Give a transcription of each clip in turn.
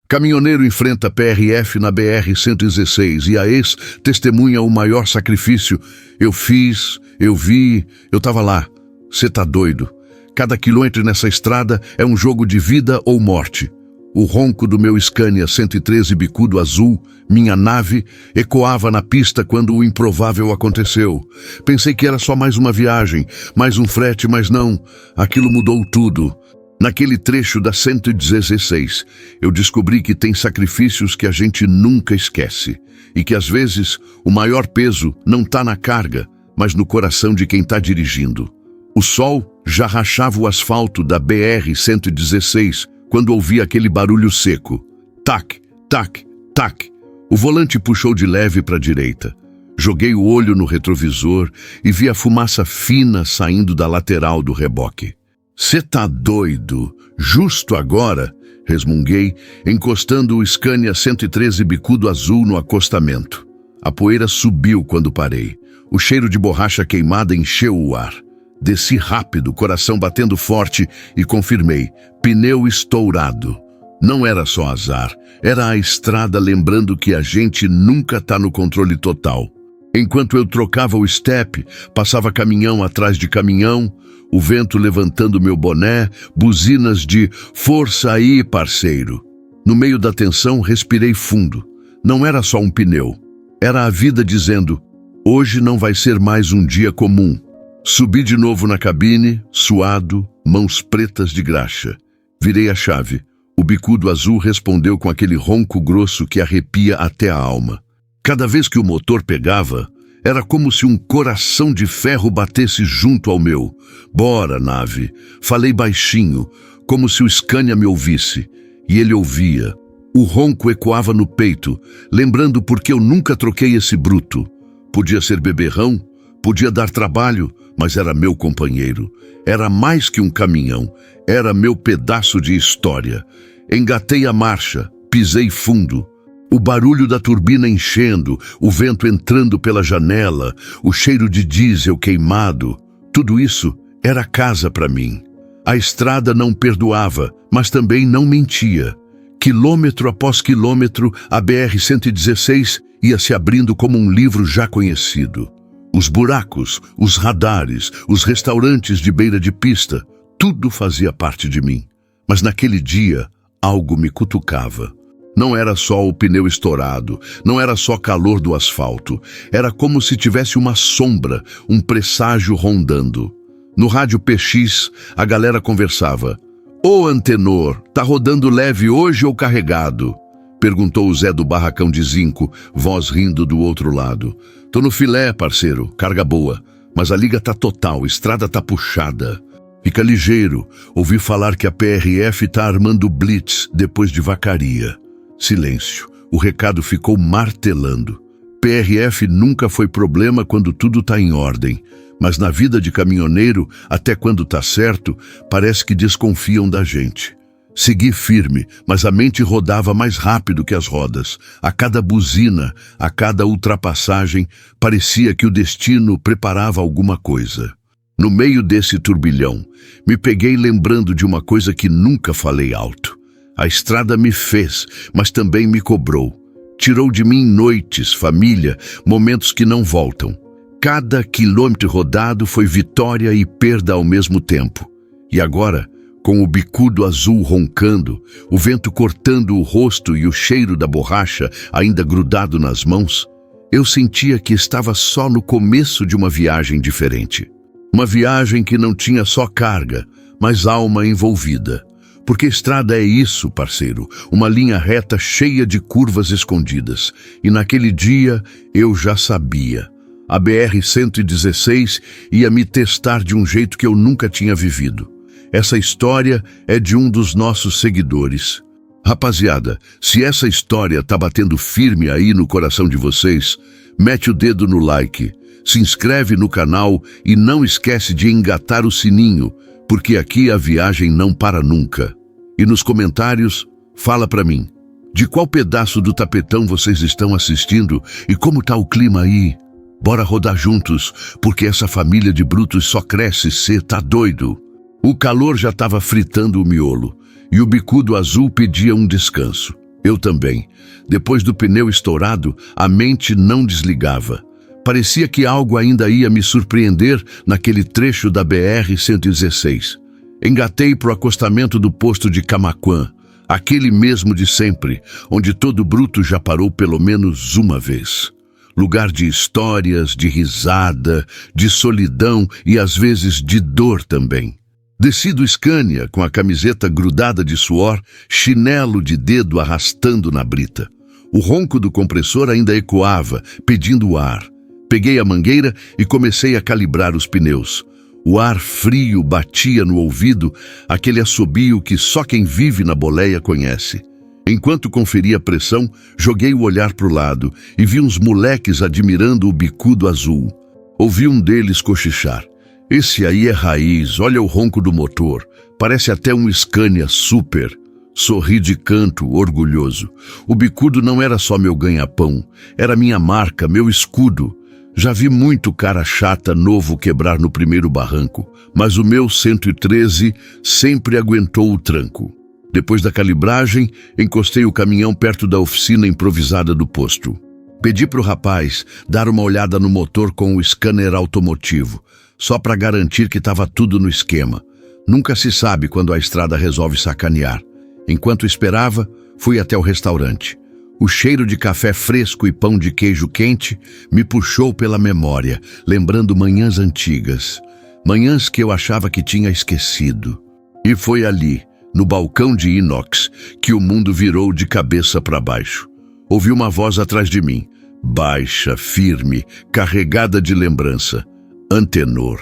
Caminhoneiro enfrenta PRF na BR-116 e a ex testemunha o maior sacrifício. Eu fiz, eu vi, eu tava lá. Cê tá doido. Cada quilômetro nessa estrada é um jogo de vida ou morte. O ronco do meu Scania 113 bicudo azul, minha nave, ecoava na pista quando o improvável aconteceu. Pensei que era só mais uma viagem, mais um frete, mas não. Aquilo mudou tudo. Naquele trecho da 116, eu descobri que tem sacrifícios que a gente nunca esquece. E que às vezes o maior peso não tá na carga, mas no coração de quem tá dirigindo. O sol já rachava o asfalto da BR-116, quando ouvi aquele barulho seco. Tac, tac, tac. O volante puxou de leve para a direita. Joguei o olho no retrovisor e vi a fumaça fina saindo da lateral do reboque. Cê tá doido? Justo agora? Resmunguei, encostando o Scania 113 bicudo azul no acostamento. A poeira subiu quando parei. O cheiro de borracha queimada encheu o ar. Desci rápido, coração batendo forte, e confirmei: pneu estourado. Não era só azar, era a estrada lembrando que a gente nunca tá no controle total. Enquanto eu trocava o step, passava caminhão atrás de caminhão, o vento levantando meu boné, buzinas de "força aí, parceiro". No meio da tensão, respirei fundo. Não era só um pneu, era a vida dizendo: hoje não vai ser mais um dia comum. Subi de novo na cabine, suado, mãos pretas de graxa. Virei a chave. O bicudo azul respondeu com aquele ronco grosso que arrepia até a alma. Cada vez que o motor pegava, era como se um coração de ferro batesse junto ao meu. Bora, nave. Falei baixinho, como se o Scania me ouvisse. E ele ouvia. O ronco ecoava no peito, lembrando porque eu nunca troquei esse bruto. Podia ser beberrão, podia dar trabalho, mas era meu companheiro. Era mais que um caminhão, era meu pedaço de história. Engatei a marcha, pisei fundo. O barulho da turbina enchendo, o vento entrando pela janela, o cheiro de diesel queimado. Tudo isso era casa para mim. A estrada não perdoava, mas também não mentia. Quilômetro após quilômetro, a BR-116 ia se abrindo como um livro já conhecido. Os buracos, os radares, os restaurantes de beira de pista, tudo fazia parte de mim. Mas naquele dia, algo me cutucava. Não era só o pneu estourado, não era só calor do asfalto. Era como se tivesse uma sombra, um presságio rondando. No rádio PX, a galera conversava. "Ô Antenor, tá rodando leve hoje ou carregado?" Perguntou o Zé do barracão de zinco, voz rindo do outro lado. "Tô no filé, parceiro, carga boa. Mas a liga tá total, estrada tá puxada." "Fica ligeiro, ouvi falar que a PRF tá armando blitz depois de Vacaria." Silêncio, o recado ficou martelando. PRF nunca foi problema quando tudo tá em ordem. Mas na vida de caminhoneiro, até quando tá certo, parece que desconfiam da gente. Segui firme, mas a mente rodava mais rápido que as rodas. A cada buzina, a cada ultrapassagem, parecia que o destino preparava alguma coisa. No meio desse turbilhão, me peguei lembrando de uma coisa que nunca falei alto. A estrada me fez, mas também me cobrou. Tirou de mim noites, família, momentos que não voltam. Cada quilômetro rodado foi vitória e perda ao mesmo tempo. E agora, com o bicudo azul roncando, o vento cortando o rosto e o cheiro da borracha ainda grudado nas mãos, eu sentia que estava só no começo de uma viagem diferente. Uma viagem que não tinha só carga, mas alma envolvida. Porque estrada é isso, parceiro, uma linha reta cheia de curvas escondidas. E naquele dia eu já sabia. A BR-116 ia me testar de um jeito que eu nunca tinha vivido. Essa história é de um dos nossos seguidores. Rapaziada, se essa história tá batendo firme aí no coração de vocês, mete o dedo no like, se inscreve no canal e não esquece de engatar o sininho, porque aqui a viagem não para nunca. E nos comentários, fala pra mim, de qual pedaço do tapetão vocês estão assistindo e como tá o clima aí? Bora rodar juntos, porque essa família de brutos só cresce, cê tá doido? O calor já estava fritando o miolo, e o bicudo azul pedia um descanso. Eu também. Depois do pneu estourado, a mente não desligava. Parecia que algo ainda ia me surpreender naquele trecho da BR-116. Engatei para o acostamento do posto de Camaquã, aquele mesmo de sempre, onde todo bruto já parou pelo menos uma vez. Lugar de histórias, de risada, de solidão e às vezes de dor também. Desci do Scania com a camiseta grudada de suor, chinelo de dedo arrastando na brita. O ronco do compressor ainda ecoava, pedindo ar. Peguei a mangueira e comecei a calibrar os pneus. O ar frio batia no ouvido, aquele assobio que só quem vive na boleia conhece. Enquanto conferia a pressão, joguei o olhar para o lado e vi uns moleques admirando o bicudo azul. Ouvi um deles cochichar. Esse aí é raiz, olha o ronco do motor, parece até um Scania Super. Sorri de canto, orgulhoso. O bicudo não era só meu ganha-pão, era minha marca, meu escudo. Já vi muito cara chata novo quebrar no primeiro barranco, mas o meu 113 sempre aguentou o tranco. Depois da calibragem, encostei o caminhão perto da oficina improvisada do posto. Pedi para o rapaz dar uma olhada no motor com o scanner automotivo, só para garantir que estava tudo no esquema. Nunca se sabe quando a estrada resolve sacanear. Enquanto esperava, fui até o restaurante. O cheiro de café fresco e pão de queijo quente me puxou pela memória, lembrando manhãs antigas. Manhãs que eu achava que tinha esquecido. E foi ali, no balcão de inox, que o mundo virou de cabeça para baixo. Ouvi uma voz atrás de mim, baixa, firme, carregada de lembrança. Antenor.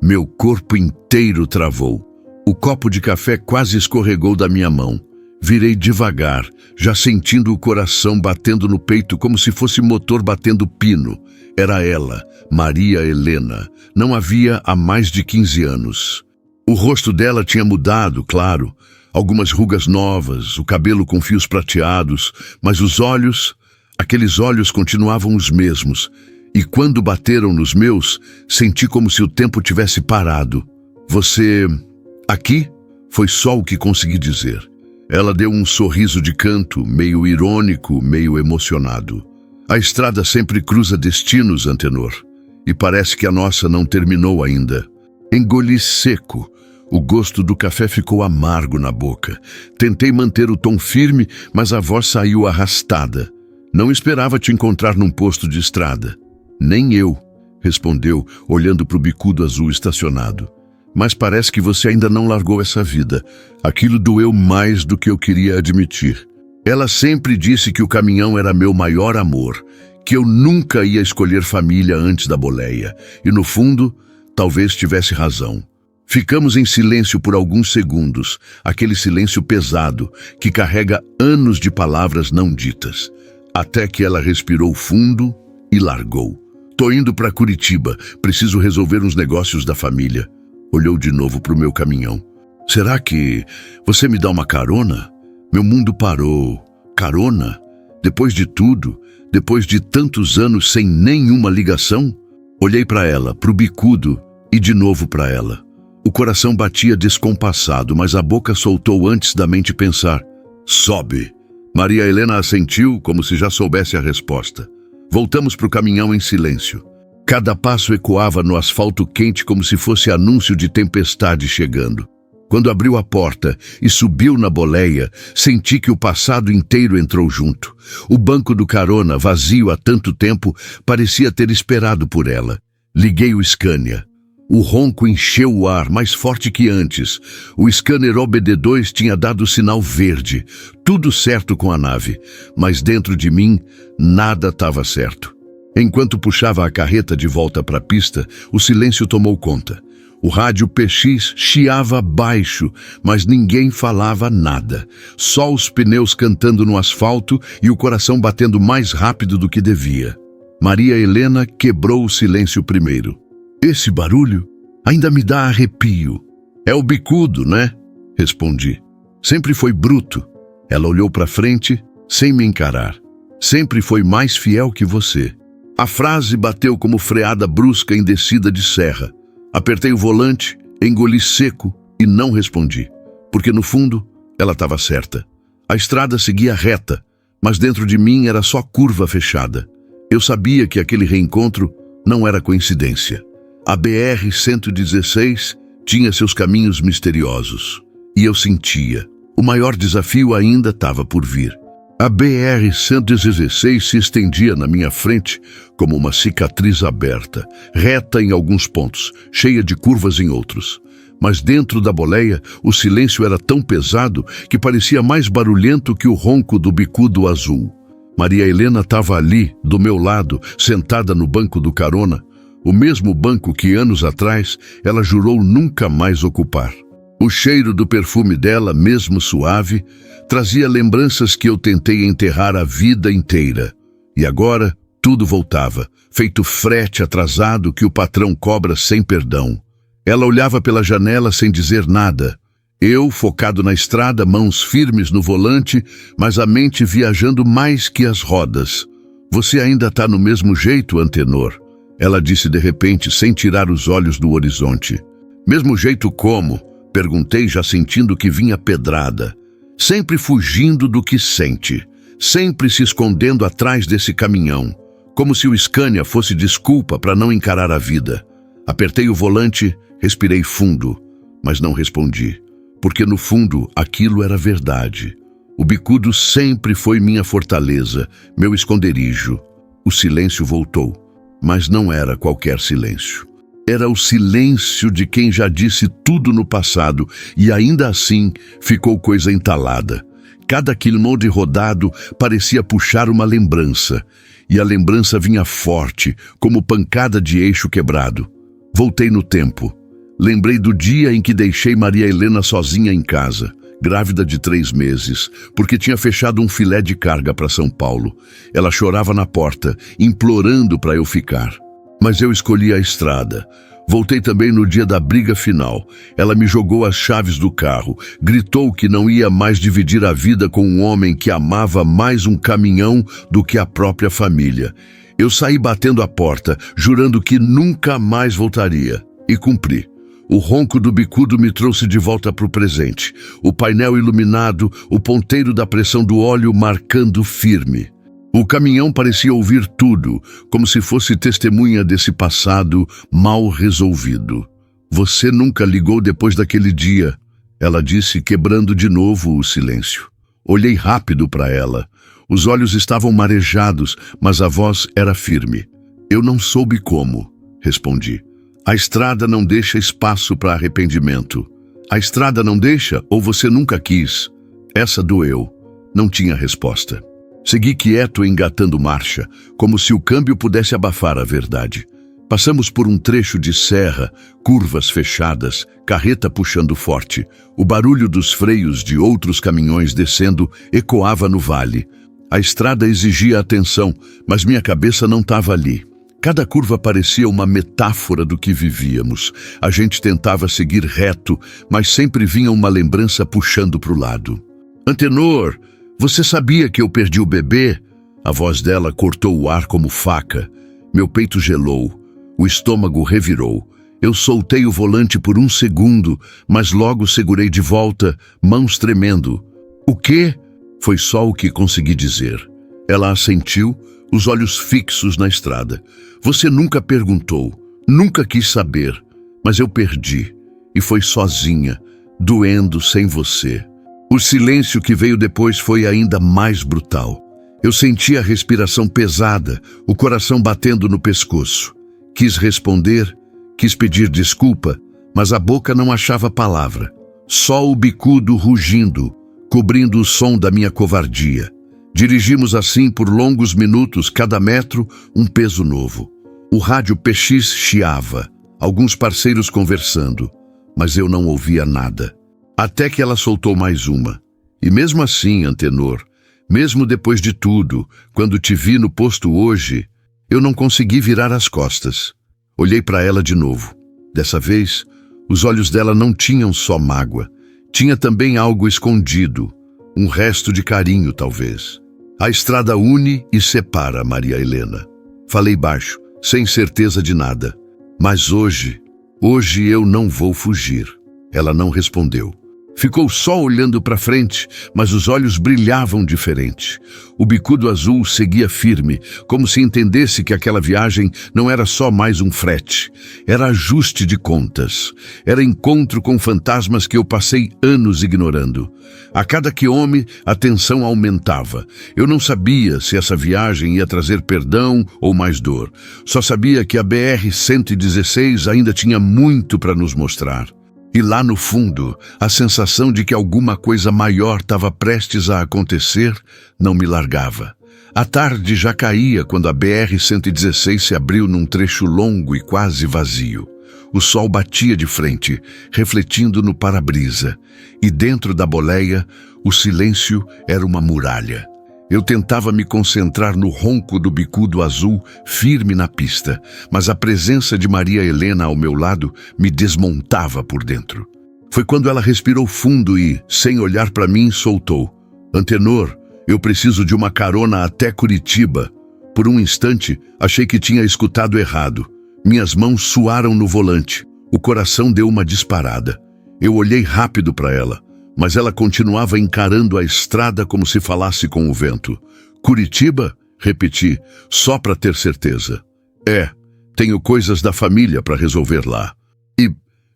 Meu corpo inteiro travou. O copo de café quase escorregou da minha mão. Virei devagar, já sentindo o coração batendo no peito como se fosse motor batendo pino. Era ela, Maria Helena. Não havia há mais de 15 anos. O rosto dela tinha mudado, claro. Algumas rugas novas, o cabelo com fios prateados, mas os olhos, aqueles olhos continuavam os mesmos. E quando bateram nos meus, senti como se o tempo tivesse parado. Você... aqui? Foi só o que consegui dizer. Ela deu um sorriso de canto, meio irônico, meio emocionado. A estrada sempre cruza destinos, Antenor. E parece que a nossa não terminou ainda. Engoli seco. O gosto do café ficou amargo na boca. Tentei manter o tom firme, mas a voz saiu arrastada. Não esperava te encontrar num posto de estrada. Nem eu, respondeu, olhando para o bicudo azul estacionado. Mas parece que você ainda não largou essa vida. Aquilo doeu mais do que eu queria admitir. Ela sempre disse que o caminhão era meu maior amor, que eu nunca ia escolher família antes da boleia. E no fundo, talvez tivesse razão. Ficamos em silêncio por alguns segundos, aquele silêncio pesado que carrega anos de palavras não ditas. Até que ela respirou fundo e largou. Tô indo para Curitiba, preciso resolver uns negócios da família. Olhou de novo para o meu caminhão. Será que você me dá uma carona? Meu mundo parou. Carona? Depois de tudo? Depois de tantos anos sem nenhuma ligação? Olhei para ela, para o bicudo, e de novo para ela. O coração batia descompassado, mas a boca soltou antes da mente pensar. Sobe. Maria Helena assentiu como se já soubesse a resposta. Voltamos para o caminhão em silêncio. Cada passo ecoava no asfalto quente como se fosse anúncio de tempestade chegando. Quando abriu a porta e subiu na boleia, senti que o passado inteiro entrou junto. O banco do carona, vazio há tanto tempo, parecia ter esperado por ela. Liguei o Scania. O ronco encheu o ar, mais forte que antes. O scanner OBD2 tinha dado sinal verde. Tudo certo com a nave. Mas dentro de mim, nada estava certo. Enquanto puxava a carreta de volta para a pista, o silêncio tomou conta. O rádio PX chiava baixo, mas ninguém falava nada. Só os pneus cantando no asfalto e o coração batendo mais rápido do que devia. Maria Helena quebrou o silêncio primeiro. Esse barulho ainda me dá arrepio. É o bicudo, né? Respondi. Sempre foi bruto. Ela olhou para frente, sem me encarar. Sempre foi mais fiel que você. A frase bateu como freada brusca em descida de serra. Apertei o volante, engoli seco e não respondi. Porque no fundo, ela estava certa. A estrada seguia reta, mas dentro de mim era só curva fechada. Eu sabia que aquele reencontro não era coincidência. A BR-116 tinha seus caminhos misteriosos. E eu sentia, o maior desafio ainda estava por vir. A BR-116 se estendia na minha frente como uma cicatriz aberta, reta em alguns pontos, cheia de curvas em outros. Mas dentro da boleia, o silêncio era tão pesado que parecia mais barulhento que o ronco do bicudo azul. Maria Helena estava ali, do meu lado, sentada no banco do carona, o mesmo banco que anos atrás ela jurou nunca mais ocupar. O cheiro do perfume dela, mesmo suave, trazia lembranças que eu tentei enterrar a vida inteira. E agora tudo voltava, feito frete atrasado que o patrão cobra sem perdão. Ela olhava pela janela sem dizer nada. Eu, focado na estrada, mãos firmes no volante, mas a mente viajando mais que as rodas. Você ainda está no mesmo jeito, Antenor? Ela disse de repente, sem tirar os olhos do horizonte. Mesmo jeito como? Perguntei, já sentindo que vinha pedrada. Sempre fugindo do que sente. Sempre se escondendo atrás desse caminhão. Como se o Scania fosse desculpa para não encarar a vida. Apertei o volante, respirei fundo, mas não respondi. Porque no fundo aquilo era verdade. O bicudo sempre foi minha fortaleza, meu esconderijo. O silêncio voltou, mas não era qualquer silêncio. Era o silêncio de quem já disse tudo no passado e ainda assim ficou coisa entalada. Cada quilômetro rodado parecia puxar uma lembrança, e a lembrança vinha forte, como pancada de eixo quebrado. Voltei no tempo. Lembrei do dia em que deixei Maria Helena sozinha em casa, grávida de 3 meses, porque tinha fechado um filé de carga para São Paulo. Ela chorava na porta, implorando para eu ficar. Mas eu escolhi a estrada. Voltei também no dia da briga final. Ela me jogou as chaves do carro, gritou que não ia mais dividir a vida com um homem que amava mais um caminhão do que a própria família. Eu saí batendo a porta, jurando que nunca mais voltaria. E cumpri. O ronco do bicudo me trouxe de volta para o presente. O painel iluminado, o ponteiro da pressão do óleo marcando firme. O caminhão parecia ouvir tudo, como se fosse testemunha desse passado mal resolvido. Você nunca ligou depois daquele dia, ela disse, quebrando de novo o silêncio. Olhei rápido para ela. Os olhos estavam marejados, mas a voz era firme. Eu não soube como, respondi. A estrada não deixa espaço para arrependimento. A estrada não deixa ou você nunca quis? Essa doeu. Não tinha resposta. Segui quieto engatando marcha, como se o câmbio pudesse abafar a verdade. Passamos por um trecho de serra, curvas fechadas, carreta puxando forte. O barulho dos freios de outros caminhões descendo ecoava no vale. A estrada exigia atenção, mas minha cabeça não estava ali. Cada curva parecia uma metáfora do que vivíamos. A gente tentava seguir reto, mas sempre vinha uma lembrança puxando para o lado. Antenor, você sabia que eu perdi o bebê? A voz dela cortou o ar como faca. Meu peito gelou. O estômago revirou. Eu soltei o volante por um segundo, mas logo segurei de volta, mãos tremendo. O quê? Foi só o que consegui dizer. Ela assentiu, os olhos fixos na estrada. Você nunca perguntou, nunca quis saber, mas eu perdi. E foi sozinha, doendo sem você. O silêncio que veio depois foi ainda mais brutal. Eu senti a respiração pesada, o coração batendo no pescoço. Quis responder, quis pedir desculpa, mas a boca não achava palavra. Só o bicudo rugindo, cobrindo o som da minha covardia. Dirigimos assim por longos minutos, cada metro um peso novo. O rádio PX chiava, alguns parceiros conversando, mas eu não ouvia nada. Até que ela soltou mais uma. E mesmo assim, Antenor, mesmo depois de tudo, quando te vi no posto hoje, eu não consegui virar as costas. Olhei para ela de novo. Dessa vez, os olhos dela não tinham só mágoa. Tinha também algo escondido, um resto de carinho, talvez. A estrada une e separa, Maria Helena. Falei baixo, sem certeza de nada. Mas hoje eu não vou fugir. Ela não respondeu. Ficou só olhando para frente, mas os olhos brilhavam diferente. O bicudo azul seguia firme, como se entendesse que aquela viagem não era só mais um frete. Era ajuste de contas. Era encontro com fantasmas que eu passei anos ignorando. A cada quiome, a tensão aumentava. Eu não sabia se essa viagem ia trazer perdão ou mais dor. Só sabia que a BR-116 ainda tinha muito para nos mostrar. E lá no fundo, a sensação de que alguma coisa maior estava prestes a acontecer não me largava. A tarde já caía quando a BR-116 se abriu num trecho longo e quase vazio. O sol batia de frente, refletindo no para-brisa, e dentro da boleia, o silêncio era uma muralha. Eu tentava me concentrar no ronco do bicudo azul firme na pista, mas a presença de Maria Helena ao meu lado me desmontava por dentro. Foi quando ela respirou fundo e, sem olhar para mim, soltou: "Antenor, eu preciso de uma carona até Curitiba." Por um instante, achei que tinha escutado errado. Minhas mãos suaram no volante. O coração deu uma disparada. Eu olhei rápido para ela, mas ela continuava encarando a estrada como se falasse com o vento. "Curitiba?" repeti, só para ter certeza. "É, tenho coisas da família para resolver lá." E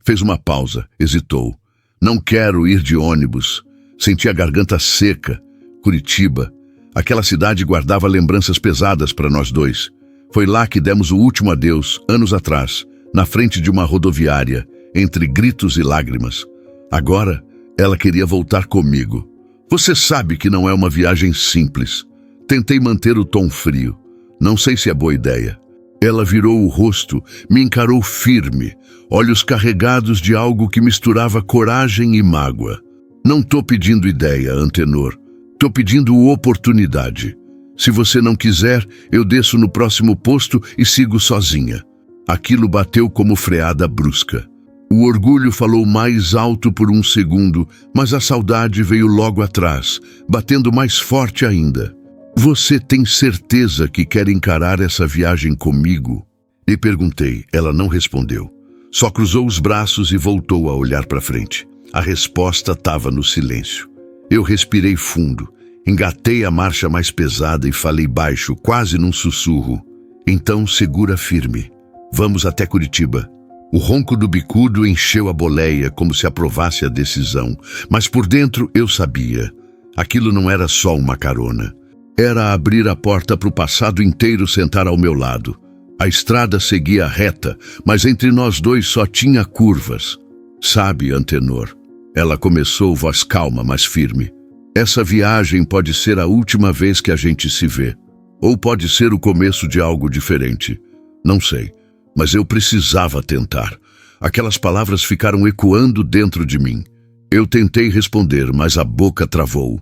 fez uma pausa, hesitou. "Não quero ir de ônibus." Senti a garganta seca. Curitiba. Aquela cidade guardava lembranças pesadas para nós dois. Foi lá que demos o último adeus, anos atrás, na frente de uma rodoviária, entre gritos e lágrimas. Agora, ela queria voltar comigo. Você sabe que não é uma viagem simples. Tentei manter o tom frio. Não sei se é boa ideia. Ela virou o rosto, me encarou firme, olhos carregados de algo que misturava coragem e mágoa. "Não tô pedindo ideia, Antenor. Tô pedindo oportunidade. Se você não quiser, eu desço no próximo posto e sigo sozinha." Aquilo bateu como freada brusca. O orgulho falou mais alto por um segundo, mas a saudade veio logo atrás, batendo mais forte ainda. "Você tem certeza que quer encarar essa viagem comigo?" E perguntei. Ela não respondeu. Só cruzou os braços e voltou a olhar para frente. A resposta estava no silêncio. Eu respirei fundo, engatei a marcha mais pesada e falei baixo, quase num sussurro: "Então segura firme. Vamos até Curitiba." O ronco do bicudo encheu a boleia como se aprovasse a decisão, mas por dentro eu sabia. Aquilo não era só uma carona. Era abrir a porta para o passado inteiro sentar ao meu lado. A estrada seguia reta, mas entre nós dois só tinha curvas. "Sabe, Antenor," ela começou, voz calma, mas firme, "essa viagem pode ser a última vez que a gente se vê. Ou pode ser o começo de algo diferente. Não sei. Mas eu precisava tentar." Aquelas palavras ficaram ecoando dentro de mim. Eu tentei responder, mas a boca travou.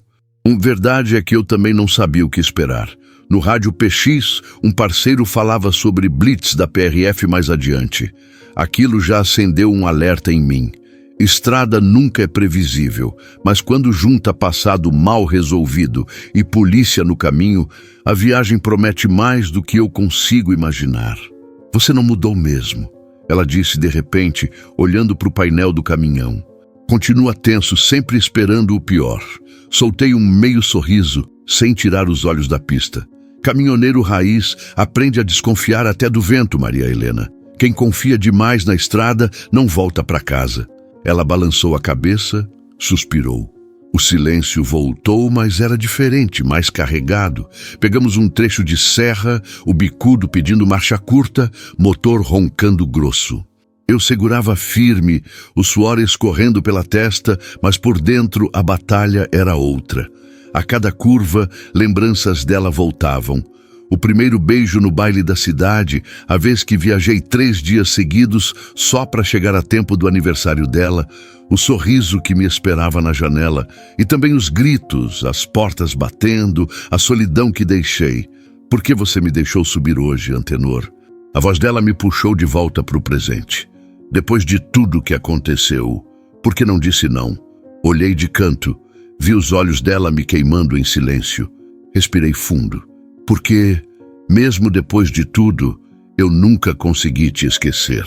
Verdade é que eu também não sabia o que esperar. No rádio PX, um parceiro falava sobre blitz da PRF mais adiante. Aquilo já acendeu um alerta em mim. Estrada nunca é previsível, mas quando junta passado mal resolvido e polícia no caminho, a viagem promete mais do que eu consigo imaginar. "Você não mudou mesmo," ela disse de repente, olhando para o painel do caminhão. "Continua tenso, sempre esperando o pior." Soltei um meio sorriso, sem tirar os olhos da pista. "Caminhoneiro raiz aprende a desconfiar até do vento, Maria Helena. Quem confia demais na estrada não volta para casa." Ela balançou a cabeça, suspirou. O silêncio voltou, mas era diferente, mais carregado. Pegamos um trecho de serra, o bicudo pedindo marcha curta, motor roncando grosso. Eu segurava firme, o suor escorrendo pela testa, mas por dentro a batalha era outra. A cada curva, lembranças dela voltavam. O primeiro beijo no baile da cidade, a vez que viajei 3 dias seguidos só para chegar a tempo do aniversário dela, o sorriso que me esperava na janela e também os gritos, as portas batendo, a solidão que deixei. "Por que você me deixou subir hoje, Antenor?" A voz dela me puxou de volta para o presente. "Depois de tudo que aconteceu, por que não disse não?" Olhei de canto, vi os olhos dela me queimando em silêncio. Respirei fundo. "Porque, mesmo depois de tudo, eu nunca consegui te esquecer."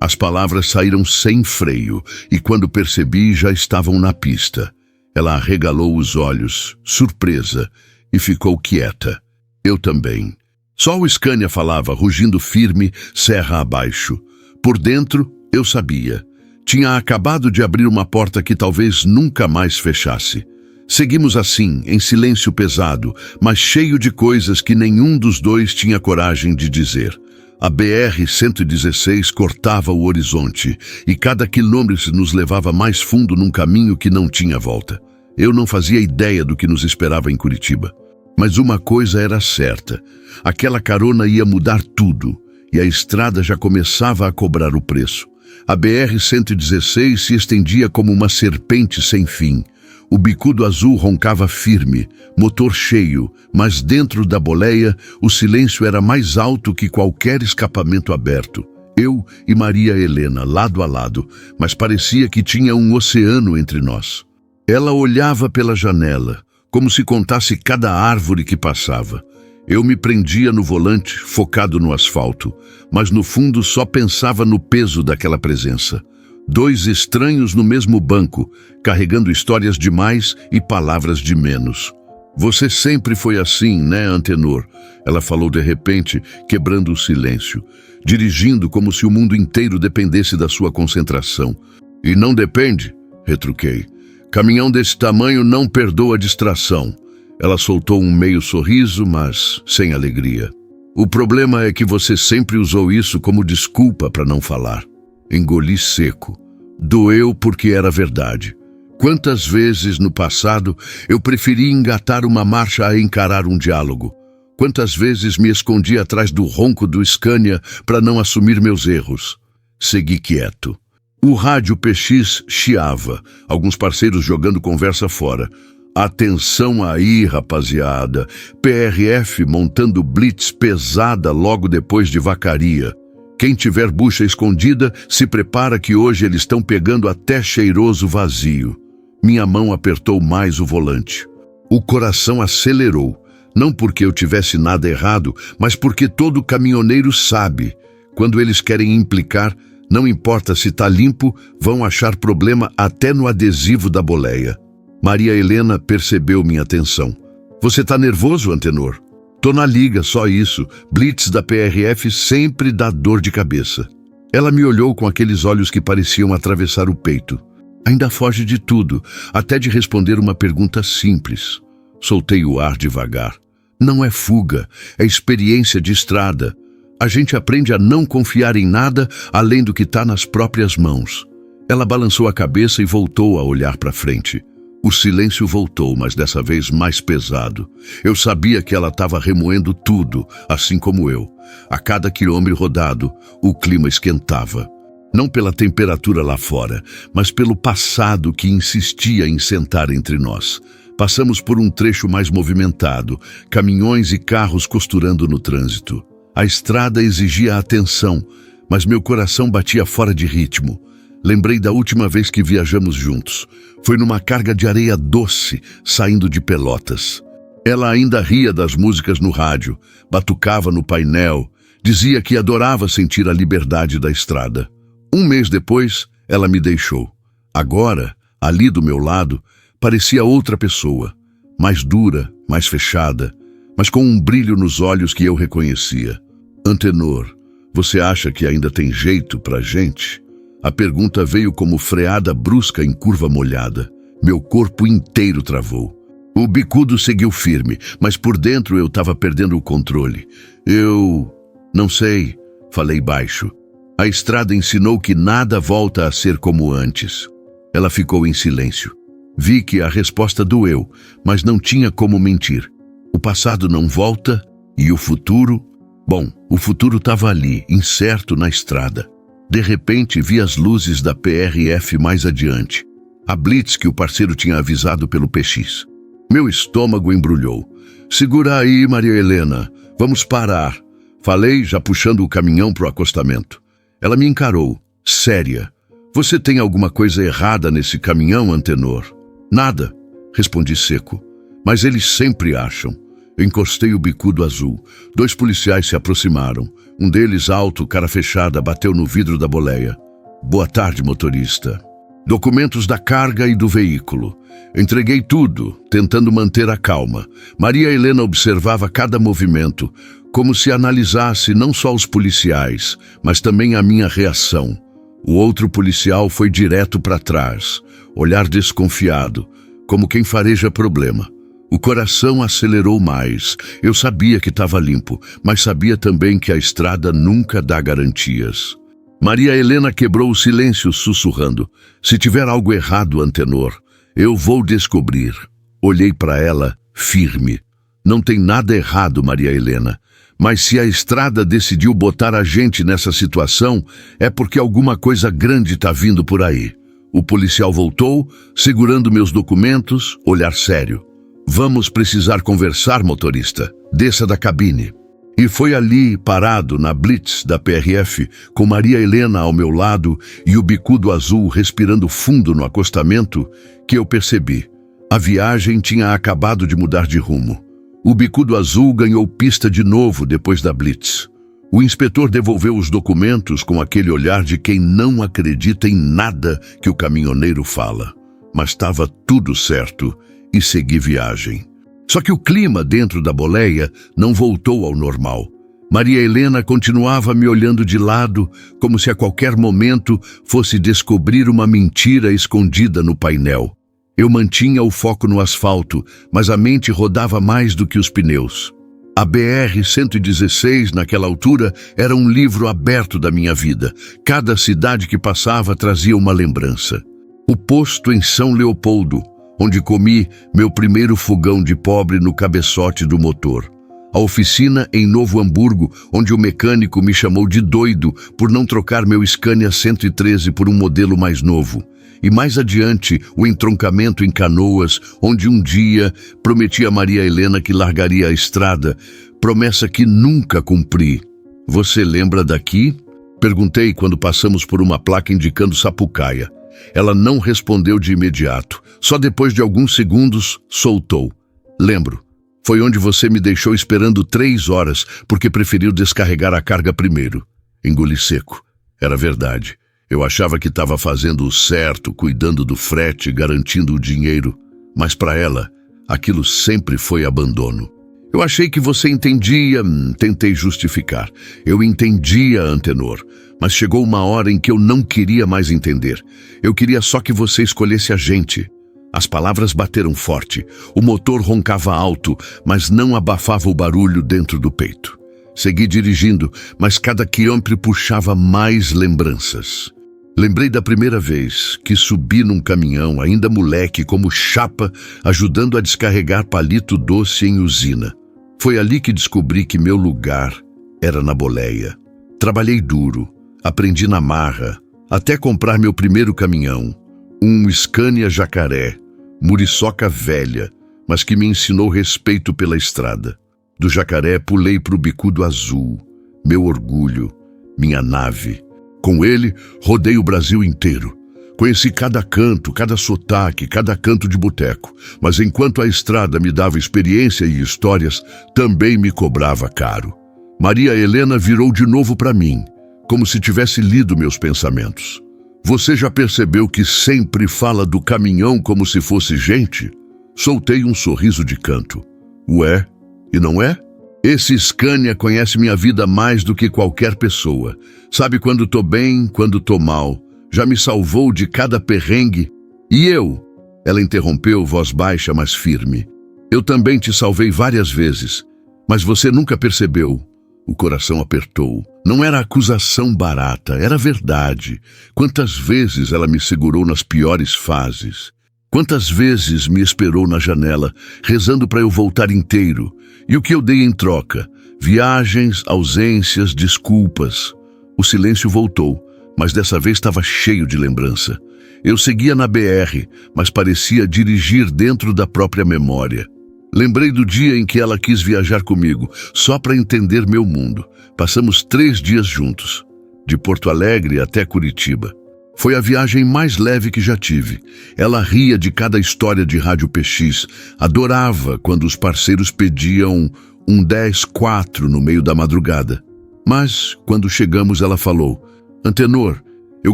As palavras saíram sem freio e quando percebi já estavam na pista. Ela arregalou os olhos, surpresa, e ficou quieta. Eu também. Só o Scania falava, rugindo firme, serra abaixo. Por dentro, eu sabia. Tinha acabado de abrir uma porta que talvez nunca mais fechasse. Seguimos assim, em silêncio pesado, mas cheio de coisas que nenhum dos dois tinha coragem de dizer. A BR-116 cortava o horizonte e cada quilômetro nos levava mais fundo num caminho que não tinha volta. Eu não fazia ideia do que nos esperava em Curitiba. Mas uma coisa era certa. Aquela carona ia mudar tudo e a estrada já começava a cobrar o preço. A BR-116 se estendia como uma serpente sem fim. O bicudo azul roncava firme, motor cheio, mas dentro da boleia o silêncio era mais alto que qualquer escapamento aberto. Eu e Maria Helena, lado a lado, mas parecia que tinha um oceano entre nós. Ela olhava pela janela, como se contasse cada árvore que passava. Eu me prendia no volante, focado no asfalto, mas no fundo só pensava no peso daquela presença. Dois estranhos no mesmo banco, carregando histórias de mais e palavras de menos. Você sempre foi assim, né, Antenor? Ela falou de repente, quebrando o silêncio, dirigindo como se o mundo inteiro dependesse da sua concentração. E não depende, retruquei. Caminhão desse tamanho não perdoa distração. Ela soltou um meio sorriso, mas sem alegria. O problema é que você sempre usou isso como desculpa para não falar. Engoli seco. Doeu porque era verdade. Quantas vezes no passado eu preferi engatar uma marcha a encarar um diálogo? Quantas vezes me escondi atrás do ronco do Scania para não assumir meus erros? Segui quieto. O rádio PX chiava, alguns parceiros jogando conversa fora. Atenção aí, rapaziada. PRF montando blitz pesada logo depois de Vacaria. Quem tiver bucha escondida, se prepara que hoje eles estão pegando até cheiroso vazio. Minha mão apertou mais o volante. O coração acelerou, não porque eu tivesse nada errado, mas porque todo caminhoneiro sabe. Quando eles querem implicar, não importa se tá limpo, vão achar problema até no adesivo da boleia. Maria Helena percebeu minha tensão. Você tá nervoso, Antenor? Tô na liga, só isso. Blitz da PRF sempre dá dor de cabeça. Ela me olhou com aqueles olhos que pareciam atravessar o peito. Ainda foge de tudo, até de responder uma pergunta simples. Soltei o ar devagar. Não é fuga, é experiência de estrada. A gente aprende a não confiar em nada além do que está nas próprias mãos. Ela balançou a cabeça e voltou a olhar para frente. O silêncio voltou, mas dessa vez mais pesado. Eu sabia que ela estava remoendo tudo, assim como eu. A cada quilômetro rodado, o clima esquentava. Não pela temperatura lá fora, mas pelo passado que insistia em sentar entre nós. Passamos por um trecho mais movimentado, caminhões e carros costurando no trânsito. A estrada exigia atenção, mas meu coração batia fora de ritmo. Lembrei da última vez que viajamos juntos. Foi numa carga de areia doce, saindo de Pelotas. Ela ainda ria das músicas no rádio, batucava no painel, dizia que adorava sentir a liberdade da estrada. Um mês depois, ela me deixou. Agora, ali do meu lado, parecia outra pessoa, mais dura, mais fechada, mas com um brilho nos olhos que eu reconhecia. Antenor, você acha que ainda tem jeito pra gente? A pergunta veio como freada brusca em curva molhada. Meu corpo inteiro travou. O bicudo seguiu firme, mas por dentro eu estava perdendo o controle. Eu... não sei, falei baixo. A estrada ensinou que nada volta a ser como antes. Ela ficou em silêncio. Vi que a resposta doeu, mas não tinha como mentir. O passado não volta e o futuro... Bom, o futuro estava ali, incerto na estrada. De repente, vi as luzes da PRF mais adiante. A blitz que o parceiro tinha avisado pelo PX. Meu estômago embrulhou. Segura aí, Maria Helena. Vamos parar. Falei, já puxando o caminhão pro acostamento. Ela me encarou, séria. Você tem alguma coisa errada nesse caminhão, Antenor? Nada, respondi seco. Mas eles sempre acham. Encostei o bicudo azul. 2 policiais se aproximaram. Um deles, alto, cara fechada, bateu no vidro da boleia. Boa tarde, motorista. Documentos da carga e do veículo. Entreguei tudo, tentando manter a calma. Maria Helena observava cada movimento, como se analisasse não só os policiais, mas também a minha reação. O outro policial foi direto para trás, olhar desconfiado, como quem fareja problema. O coração acelerou mais. Eu sabia que estava limpo, mas sabia também que a estrada nunca dá garantias. Maria Helena quebrou o silêncio sussurrando. Se tiver algo errado, Antenor, eu vou descobrir. Olhei para ela, firme. Não tem nada errado, Maria Helena. Mas se a estrada decidiu botar a gente nessa situação, é porque alguma coisa grande está vindo por aí. O policial voltou, segurando meus documentos, olhar sério. Vamos precisar conversar, motorista. Desça da cabine. E foi ali, parado na blitz da PRF, com Maria Helena ao meu lado e o bicudo azul respirando fundo no acostamento, que eu percebi. A viagem tinha acabado de mudar de rumo. O bicudo azul ganhou pista de novo depois da blitz. O inspetor devolveu os documentos com aquele olhar de quem não acredita em nada que o caminhoneiro fala. Mas estava tudo certo e segui viagem. Só que o clima dentro da boleia não voltou ao normal. Maria Helena continuava me olhando de lado, como se a qualquer momento fosse descobrir uma mentira escondida no painel. Eu mantinha o foco no asfalto, mas a mente rodava mais do que os pneus. A BR-116, naquela altura, era um livro aberto da minha vida. Cada cidade que passava trazia uma lembrança. O posto em São Leopoldo, onde comi meu primeiro fogão de pobre no cabeçote do motor. A oficina em Novo Hamburgo, onde o mecânico me chamou de doido por não trocar meu Scania 113 por um modelo mais novo. E mais adiante, o entroncamento em Canoas, onde um dia prometi a Maria Helena que largaria a estrada, promessa que nunca cumpri. Você lembra daqui? Perguntei quando passamos por uma placa indicando Sapucaia. Ela não respondeu de imediato. Só depois de alguns segundos, soltou. Lembro. Foi onde você me deixou esperando 3 horas, porque preferiu descarregar a carga primeiro. Engoli seco. Era verdade. Eu achava que estava fazendo o certo, cuidando do frete, garantindo o dinheiro. Mas para ela, aquilo sempre foi abandono. Eu achei que você entendia, tentei justificar. Eu entendia, Antenor, mas chegou uma hora em que eu não queria mais entender. Eu queria só que você escolhesse a gente. As palavras bateram forte. O motor roncava alto, mas não abafava o barulho dentro do peito. Segui dirigindo, mas cada quilômetro puxava mais lembranças. Lembrei da primeira vez que subi num caminhão, ainda moleque, como chapa, ajudando a descarregar palito doce em usina. Foi ali que descobri que meu lugar era na boleia. Trabalhei duro, aprendi na marra, até comprar meu primeiro caminhão, um Scania Jacaré, muriçoca velha, mas que me ensinou respeito pela estrada. Do Jacaré pulei para o bicudo azul, meu orgulho, minha nave. Com ele, rodei o Brasil inteiro. Conheci cada canto, cada sotaque, cada canto de boteco. Mas enquanto a estrada me dava experiência e histórias, também me cobrava caro. Maria Helena virou de novo para mim, como se tivesse lido meus pensamentos. Você já percebeu que sempre fala do caminhão como se fosse gente? Soltei um sorriso de canto. Ué, e não é? Esse Scania conhece minha vida mais do que qualquer pessoa. Sabe quando tô bem, quando tô mal. Já me salvou de cada perrengue. E eu? Ela interrompeu, voz baixa, mas firme. Eu também te salvei várias vezes, mas você nunca percebeu. O coração apertou. Não era acusação barata, era verdade. Quantas vezes ela me segurou nas piores fases. Quantas vezes me esperou na janela, rezando para eu voltar inteiro. E o que eu dei em troca? Viagens, ausências, desculpas. O silêncio voltou, mas dessa vez estava cheio de lembrança. Eu seguia na BR, mas parecia dirigir dentro da própria memória. Lembrei do dia em que ela quis viajar comigo, só para entender meu mundo. Passamos 3 dias juntos, de Porto Alegre até Curitiba. Foi a viagem mais leve que já tive. Ela ria de cada história de Rádio PX, adorava quando os parceiros pediam um 10-4 no meio da madrugada. Mas, quando chegamos, ela falou: Antenor, eu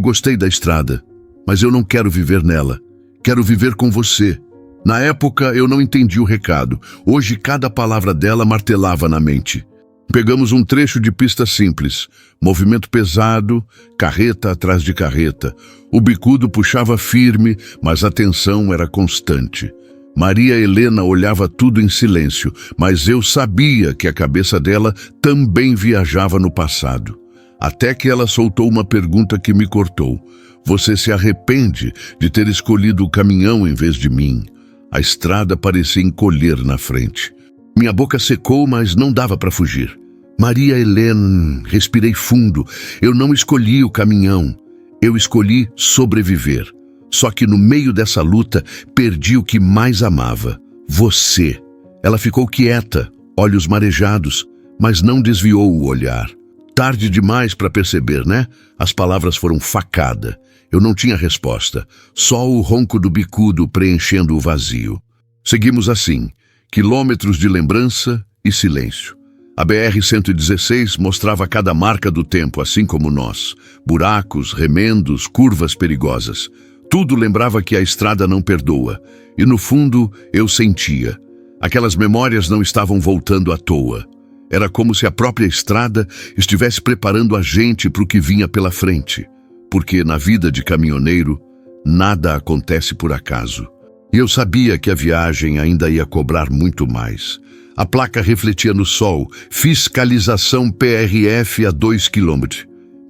gostei da estrada, mas eu não quero viver nela. Quero viver com você. Na época, eu não entendi o recado. Hoje, cada palavra dela martelava na mente. Pegamos um trecho de pista simples, movimento pesado, carreta atrás de carreta. O bicudo puxava firme, mas a tensão era constante. Maria Helena olhava tudo em silêncio, mas eu sabia que a cabeça dela também viajava no passado. Até que ela soltou uma pergunta que me cortou. Você se arrepende de ter escolhido o caminhão em vez de mim? A estrada parecia encolher na frente. Minha boca secou, mas não dava para fugir. Maria Helena, respirei fundo. Eu não escolhi o caminhão. Eu escolhi sobreviver. Só que no meio dessa luta, perdi o que mais amava. Você. Ela ficou quieta, olhos marejados, mas não desviou o olhar. Tarde demais para perceber, né? As palavras foram facada. Eu não tinha resposta. Só o ronco do bicudo preenchendo o vazio. Seguimos assim, quilômetros de lembrança e silêncio. A BR-116 mostrava cada marca do tempo, assim como nós. Buracos, remendos, curvas perigosas. Tudo lembrava que a estrada não perdoa. E no fundo, eu sentia. Aquelas memórias não estavam voltando à toa. Era como se a própria estrada estivesse preparando a gente para o que vinha pela frente. Porque na vida de caminhoneiro, nada acontece por acaso. E eu sabia que a viagem ainda ia cobrar muito mais. A placa refletia no sol, fiscalização PRF a 2 km.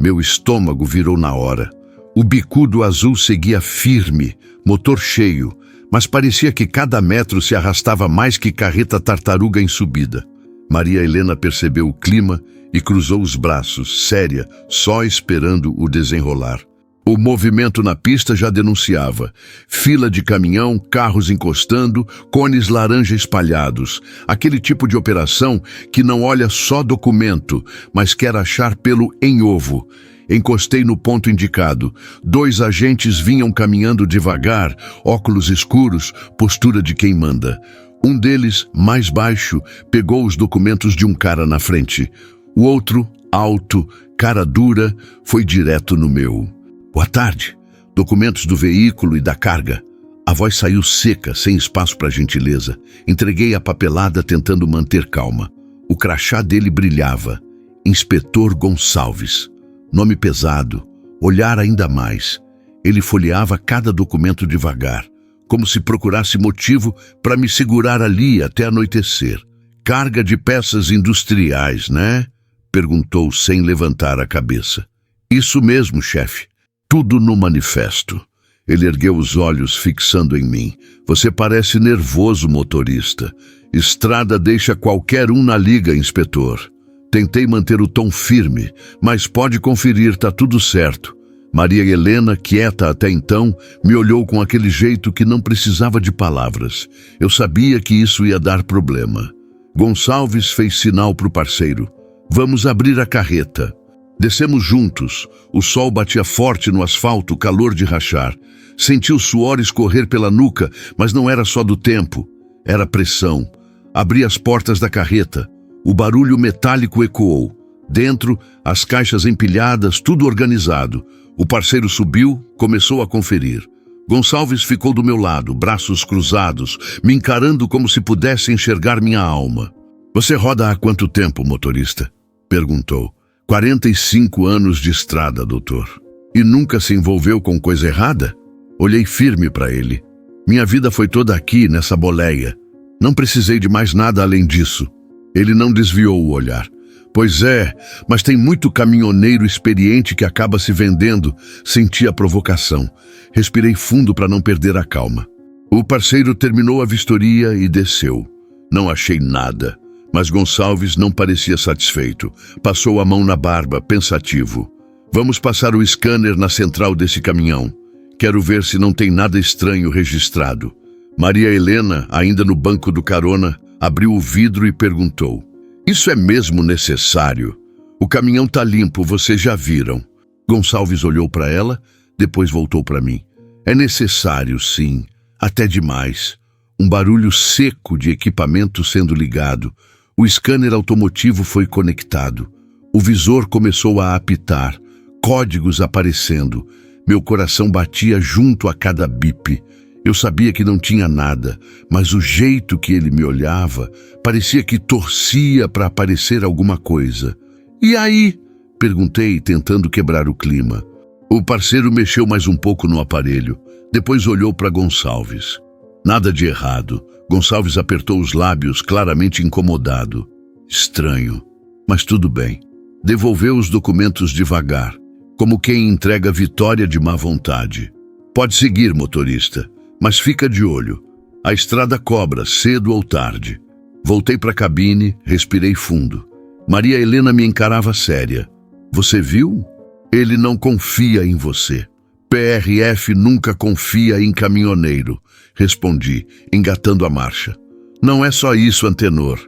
Meu estômago virou na hora. O bicudo azul seguia firme, motor cheio, mas parecia que cada metro se arrastava mais que carreta tartaruga em subida. Maria Helena percebeu o clima e cruzou os braços, séria, só esperando o desenrolar. O movimento na pista já denunciava. Fila de caminhão, carros encostando, cones laranja espalhados. Aquele tipo de operação que não olha só documento, mas quer achar pelo em ovo. Encostei no ponto indicado. 2 agentes vinham caminhando devagar, óculos escuros, postura de quem manda. Um deles, mais baixo, pegou os documentos de um cara na frente. O outro, alto, cara dura, foi direto no meu. Boa tarde. Documentos do veículo e da carga. A voz saiu seca, sem espaço para gentileza. Entreguei a papelada tentando manter calma. O crachá dele brilhava. Inspetor Gonçalves. Nome pesado. Olhar ainda mais. Ele folheava cada documento devagar, como se procurasse motivo para me segurar ali até anoitecer. Carga de peças industriais, né? Perguntou sem levantar a cabeça. Isso mesmo, chefe. Tudo no manifesto. Ele ergueu os olhos, fixando em mim. Você parece nervoso, motorista. Estrada deixa qualquer um na liga, inspetor. Tentei manter o tom firme, mas pode conferir, tá tudo certo. Maria Helena, quieta até então, me olhou com aquele jeito que não precisava de palavras. Eu sabia que isso ia dar problema. Gonçalves fez sinal para o parceiro. Vamos abrir a carreta. Descemos juntos. O sol batia forte no asfalto, calor de rachar. Senti o suor escorrer pela nuca, mas não era só do tempo. Era pressão. Abri as portas da carreta. O barulho metálico ecoou. Dentro, as caixas empilhadas, tudo organizado. O parceiro subiu, começou a conferir. Gonçalves ficou do meu lado, braços cruzados, me encarando como se pudesse enxergar minha alma. Você roda há quanto tempo, motorista? Perguntou. 45 anos de estrada, doutor. E nunca se envolveu com coisa errada? Olhei firme para ele. Minha vida foi toda aqui, nessa boleia. Não precisei de mais nada além disso. Ele não desviou o olhar. Pois é, mas tem muito caminhoneiro experiente que acaba se vendendo. Senti a provocação. Respirei fundo para não perder a calma. O parceiro terminou a vistoria e desceu. Não achei nada. Mas Gonçalves não parecia satisfeito. Passou a mão na barba, pensativo. Vamos passar o scanner na central desse caminhão. Quero ver se não tem nada estranho registrado. Maria Helena, ainda no banco do carona, abriu o vidro e perguntou. Isso é mesmo necessário? O caminhão tá limpo, vocês já viram. Gonçalves olhou para ela, Depois voltou para mim. É necessário, sim, até demais. Um barulho seco de equipamento sendo ligado. O scanner automotivo foi conectado. O visor começou a apitar, códigos aparecendo. Meu coração batia junto a cada bip. Eu sabia que não tinha nada, mas o jeito que ele me olhava parecia que torcia para aparecer alguma coisa. E aí? Perguntei, tentando quebrar o clima. O parceiro mexeu mais um pouco no aparelho. Depois olhou para Gonçalves. Nada de errado. Gonçalves apertou os lábios, claramente incomodado. Estranho, mas tudo bem. Devolveu os documentos devagar, como quem entrega vitória de má vontade. Pode seguir, motorista, mas fica de olho. A estrada cobra, cedo ou tarde. Voltei para a cabine, respirei fundo. Maria Helena me encarava séria. Você viu? Ele não confia em você. PRF nunca confia em caminhoneiro, respondi, engatando a marcha. Não é só isso, Antenor.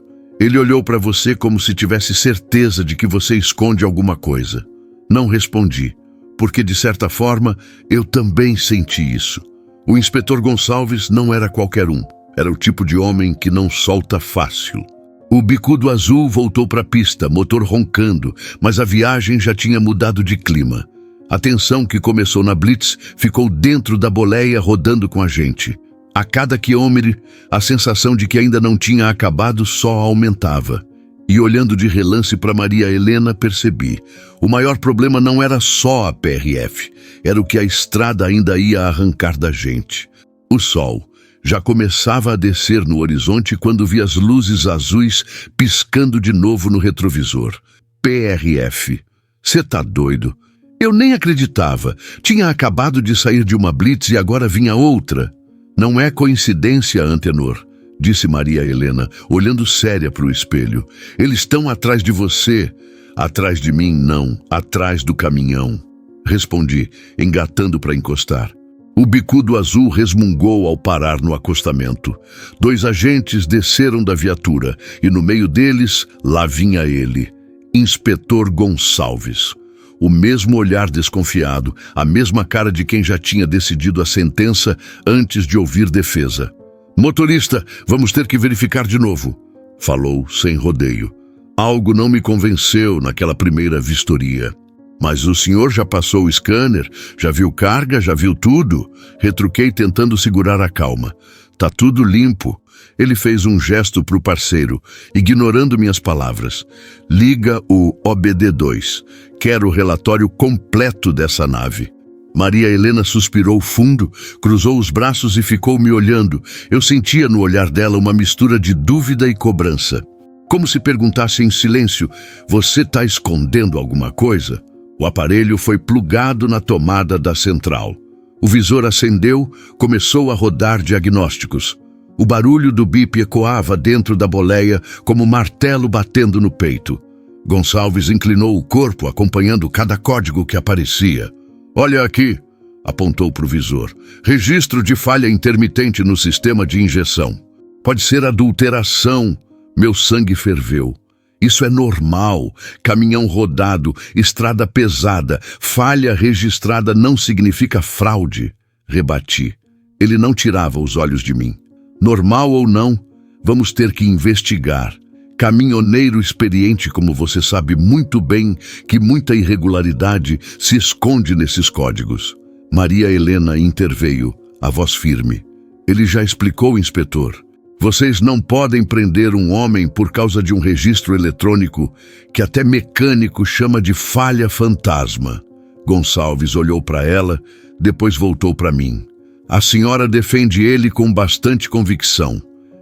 Ele olhou para você como se tivesse certeza de que você esconde alguma coisa. Não respondi, porque de certa forma eu também senti isso. O inspetor Gonçalves não era qualquer um. Era o tipo de homem que não solta fácil. O bicudo azul voltou para a pista, motor roncando, mas a viagem já tinha mudado de clima. A tensão que começou na Blitz ficou dentro da boleia rodando com a gente. A cada quilômetro, a sensação de que ainda não tinha acabado só aumentava. E olhando de relance para Maria Helena, percebi. O maior problema não era só a PRF, era o que a estrada ainda ia arrancar da gente. O sol já começava a descer no horizonte quando vi as luzes azuis piscando de novo no retrovisor. PRF. Cê tá doido? Eu nem acreditava. Tinha acabado de sair de uma blitz e agora vinha outra. Não é coincidência, Antenor, disse Maria Helena, olhando séria para o espelho. Eles estão atrás de você. Atrás de mim, não. Atrás do caminhão. Respondi, engatando para encostar. O bicudo azul resmungou ao parar no acostamento. 2 agentes desceram da viatura e no meio deles, lá vinha ele, Inspetor Gonçalves. O mesmo olhar desconfiado, a mesma cara de quem já tinha decidido a sentença antes de ouvir defesa. Motorista, vamos ter que verificar de novo, falou sem rodeio. Algo não me convenceu naquela primeira vistoria. Mas o senhor já passou o scanner, já viu carga, já viu tudo? Retruquei tentando segurar a calma. Tá tudo limpo. Ele fez um gesto para o parceiro, ignorando minhas palavras. Liga o OBD2. Quero o relatório completo dessa nave. Maria Helena suspirou fundo, cruzou os braços e ficou me olhando. Eu sentia no olhar dela uma mistura de dúvida e cobrança. Como se perguntasse em silêncio, você tá escondendo alguma coisa? O aparelho foi plugado na tomada da central. O visor acendeu, começou a rodar diagnósticos. O barulho do bip ecoava dentro da boleia como martelo batendo no peito. Gonçalves inclinou o corpo, acompanhando cada código que aparecia. Olha aqui, apontou para o visor. Registro de falha intermitente no sistema de injeção. Pode ser adulteração. Meu sangue ferveu. Isso é normal. Caminhão rodado, estrada pesada, falha registrada não significa fraude. Rebati. Ele não tirava os olhos de mim. Normal ou não, vamos ter que investigar. Caminhoneiro experiente como você sabe muito bem que muita irregularidade se esconde nesses códigos. Maria Helena interveio, a voz firme. Ele já explicou, inspetor. Vocês não podem prender um homem por causa de um registro eletrônico que até mecânico chama de falha fantasma. Gonçalves olhou para ela, depois voltou para mim. A senhora defende ele com bastante convicção.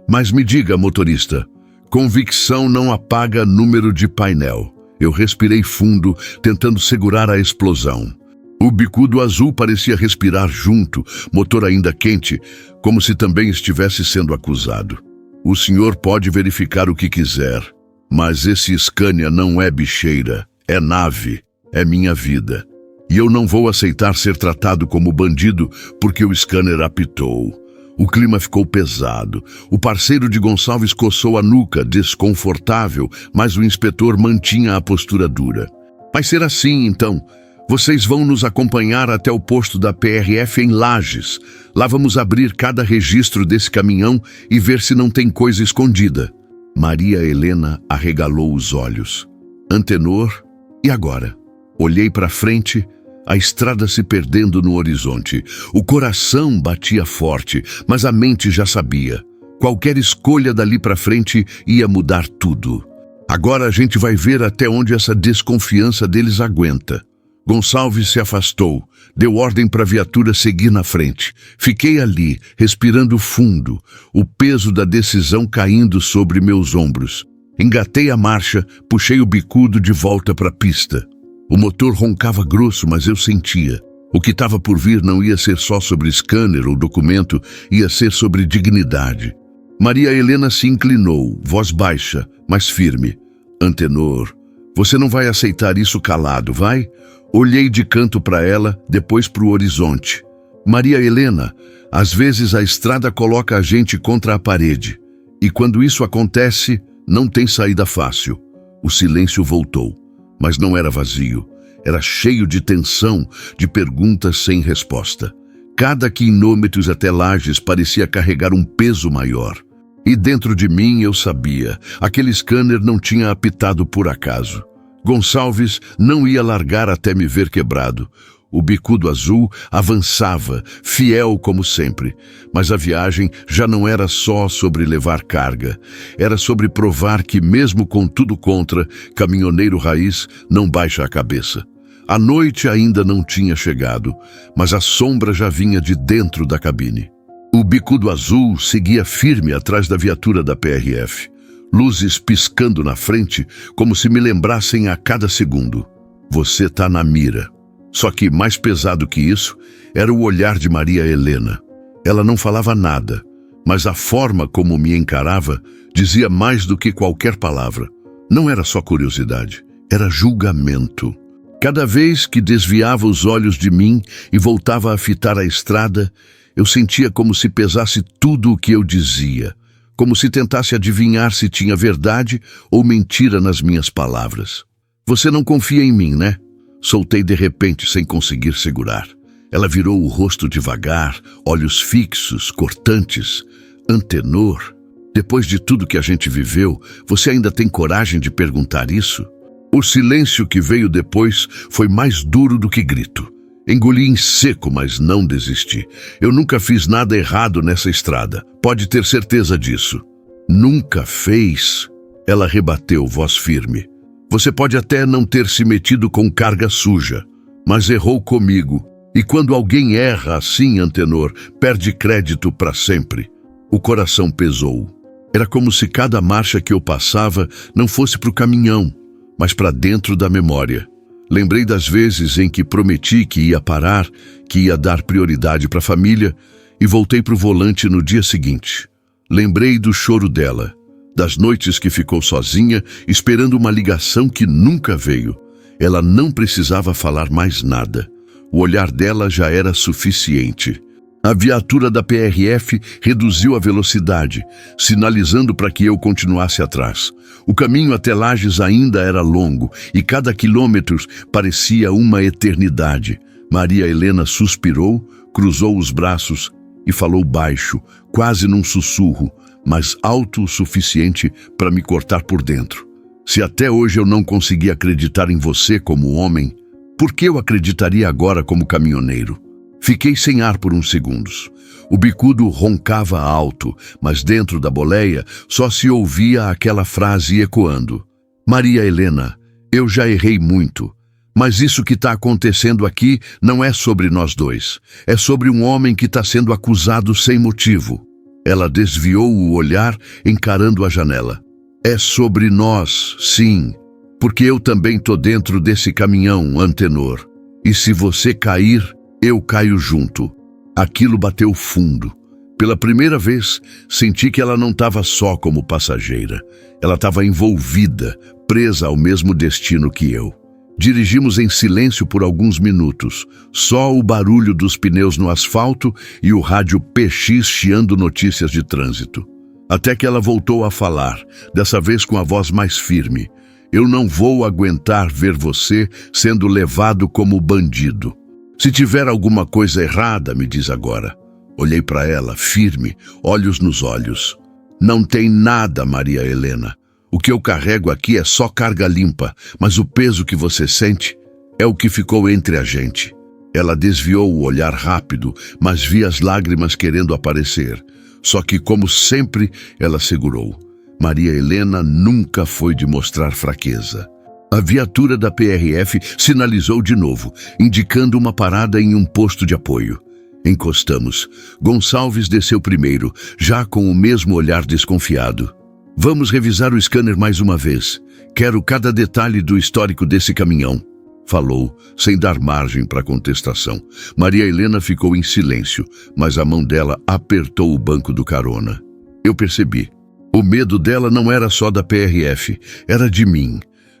Mas me diga, motorista, convicção não apaga número de painel. Eu respirei fundo, tentando segurar a explosão. O bicudo azul parecia respirar junto, motor ainda quente, como se também estivesse sendo acusado. O senhor pode verificar o que quiser, mas esse Scania não é bicheira, é nave, é minha vida. E eu não vou aceitar ser tratado como bandido porque o scanner apitou. O clima ficou pesado. O parceiro de Gonçalves coçou a nuca, desconfortável, mas o inspetor mantinha a postura dura. Vai ser assim, então. Vocês vão nos acompanhar até o posto da PRF em Lages. Lá vamos abrir cada registro desse caminhão e ver se não tem coisa escondida. Maria Helena arregalou os olhos. Antenor, e agora? Olhei para frente, a estrada se perdendo no horizonte. O coração batia forte, mas a mente já sabia. Qualquer escolha dali para frente ia mudar tudo. Agora a gente vai ver até onde essa desconfiança deles aguenta. Gonçalves se afastou, deu ordem para a viatura seguir na frente. Fiquei ali, respirando fundo, o peso da decisão caindo sobre meus ombros. Engatei a marcha, puxei o bicudo de volta para a pista. O motor roncava grosso, mas eu sentia. O que estava por vir não ia ser só sobre scanner ou documento, ia ser sobre dignidade. Maria Helena se inclinou, voz baixa, mas firme. Antenor, você não vai aceitar isso calado, vai? Olhei de canto para ela, depois para o horizonte. Maria Helena, às vezes a estrada coloca a gente contra a parede. E quando isso acontece, não tem saída fácil. O silêncio voltou, mas não era vazio. Era cheio de tensão, de perguntas sem resposta. Cada quilômetro até Lages parecia carregar um peso maior. E dentro de mim eu sabia, aquele scanner não tinha apitado por acaso. Gonçalves não ia largar até me ver quebrado. O bicudo azul avançava, fiel como sempre. Mas a viagem já não era só sobre levar carga. Era sobre provar que, mesmo com tudo contra, caminhoneiro raiz não baixa a cabeça. A noite ainda não tinha chegado, mas a sombra já vinha de dentro da cabine. O bicudo azul seguia firme atrás da viatura da PRF. Luzes piscando na frente, como se me lembrassem a cada segundo. Você tá na mira. Só que mais pesado que isso era o olhar de Maria Helena. Ela não falava nada, mas a forma como me encarava dizia mais do que qualquer palavra. Não era só curiosidade, era julgamento. Cada vez que desviava os olhos de mim e voltava a fitar a estrada, eu sentia como se pesasse tudo o que eu dizia, como se tentasse adivinhar se tinha verdade ou mentira nas minhas palavras. Você não confia em mim, né? Soltei de repente, sem conseguir segurar. Ela virou o rosto devagar, olhos fixos, cortantes. Antenor, depois de tudo que a gente viveu, você ainda tem coragem de perguntar isso? O silêncio que veio depois foi mais duro do que grito. Engoli em seco, mas não desisti. Eu nunca fiz nada errado nessa estrada. Pode ter certeza disso. Nunca fez? Ela rebateu, voz firme. Você pode até não ter se metido com carga suja, mas errou comigo. E quando alguém erra assim, Antenor, perde crédito para sempre. O coração pesou. Era como se cada marcha que eu passava não fosse para o caminhão, mas para dentro da memória. Lembrei das vezes em que prometi que ia parar, que ia dar prioridade para a família, e voltei para o volante no dia seguinte. Lembrei do choro dela, das noites que ficou sozinha, esperando uma ligação que nunca veio. Ela não precisava falar mais nada. O olhar dela já era suficiente. A viatura da PRF reduziu a velocidade, sinalizando para que eu continuasse atrás. O caminho até Lages ainda era longo e cada quilômetro parecia uma eternidade. Maria Helena suspirou, cruzou os braços e falou baixo, quase num sussurro, mas alto o suficiente para me cortar por dentro. Se até hoje eu não consegui acreditar em você como homem, por que eu acreditaria agora como caminhoneiro? Fiquei sem ar por uns segundos. O bicudo roncava alto, mas dentro da boleia só se ouvia aquela frase ecoando. Maria Helena, eu já errei muito, mas isso que está acontecendo aqui não é sobre nós dois. É sobre um homem que está sendo acusado sem motivo. Ela desviou o olhar, encarando a janela. É sobre nós, sim, porque eu também tô dentro desse caminhão, Antenor. E se você cair, eu caio junto. Aquilo bateu fundo. Pela primeira vez, senti que ela não estava só como passageira. Ela estava envolvida, presa ao mesmo destino que eu. Dirigimos em silêncio por alguns minutos. Só o barulho dos pneus no asfalto e o rádio PX chiando notícias de trânsito. Até que ela voltou a falar, dessa vez com a voz mais firme. Eu não vou aguentar ver você sendo levado como bandido. Se tiver alguma coisa errada, me diz agora. Olhei para ela, firme, olhos nos olhos. Não tem nada, Maria Helena. O que eu carrego aqui é só carga limpa, mas o peso que você sente é o que ficou entre a gente. Ela desviou o olhar rápido, mas vi as lágrimas querendo aparecer. Só que, como sempre, ela segurou. Maria Helena nunca foi de mostrar fraqueza. A viatura da PRF sinalizou de novo, indicando uma parada em um posto de apoio. Encostamos. Gonçalves desceu primeiro, já com o mesmo olhar desconfiado. Vamos revisar o scanner mais uma vez. Quero cada detalhe do histórico desse caminhão. Falou, sem dar margem para contestação. Maria Helena ficou em silêncio, mas a mão dela apertou o banco do carona. Eu percebi. O medo dela não era só da PRF, era de mim.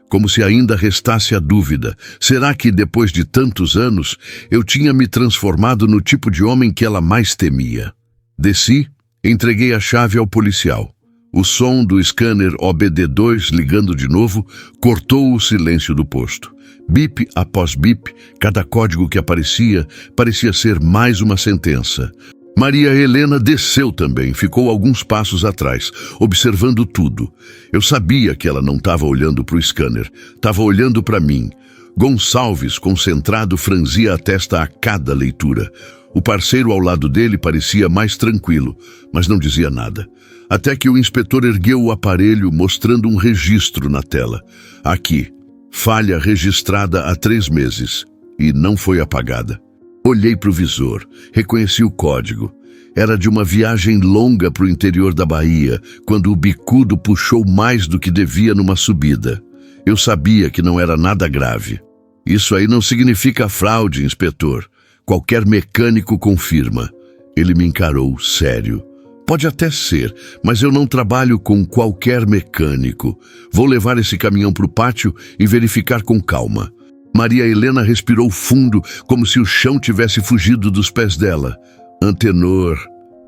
Como se ainda restasse a dúvida. Será que, depois de tantos anos, eu tinha me transformado no tipo de homem que ela mais temia? Desci, entreguei a chave ao policial. O som do scanner OBD2 ligando de novo cortou o silêncio do posto. Bip após bip, cada código que aparecia parecia ser mais uma sentença. Maria Helena desceu também, ficou alguns passos atrás, observando tudo. Eu sabia que ela não estava olhando para o scanner, estava olhando para mim. Gonçalves, concentrado, franzia a testa a cada leitura. O parceiro ao lado dele parecia mais tranquilo, mas não dizia nada. Até que o inspetor ergueu o aparelho, mostrando um registro na tela. Aqui, falha registrada há 3 meses, e não foi apagada. Olhei para o visor, reconheci o código. Era de uma viagem longa para o interior da Bahia, quando o bicudo puxou mais do que devia numa subida. Eu sabia que não era nada grave. Isso aí não significa fraude, inspetor. Qualquer mecânico confirma. Ele me encarou, sério. Pode até ser, mas eu não trabalho com qualquer mecânico. Vou levar esse caminhão para o pátio e verificar com calma. Maria Helena respirou fundo, como se o chão tivesse fugido dos pés dela. Antenor,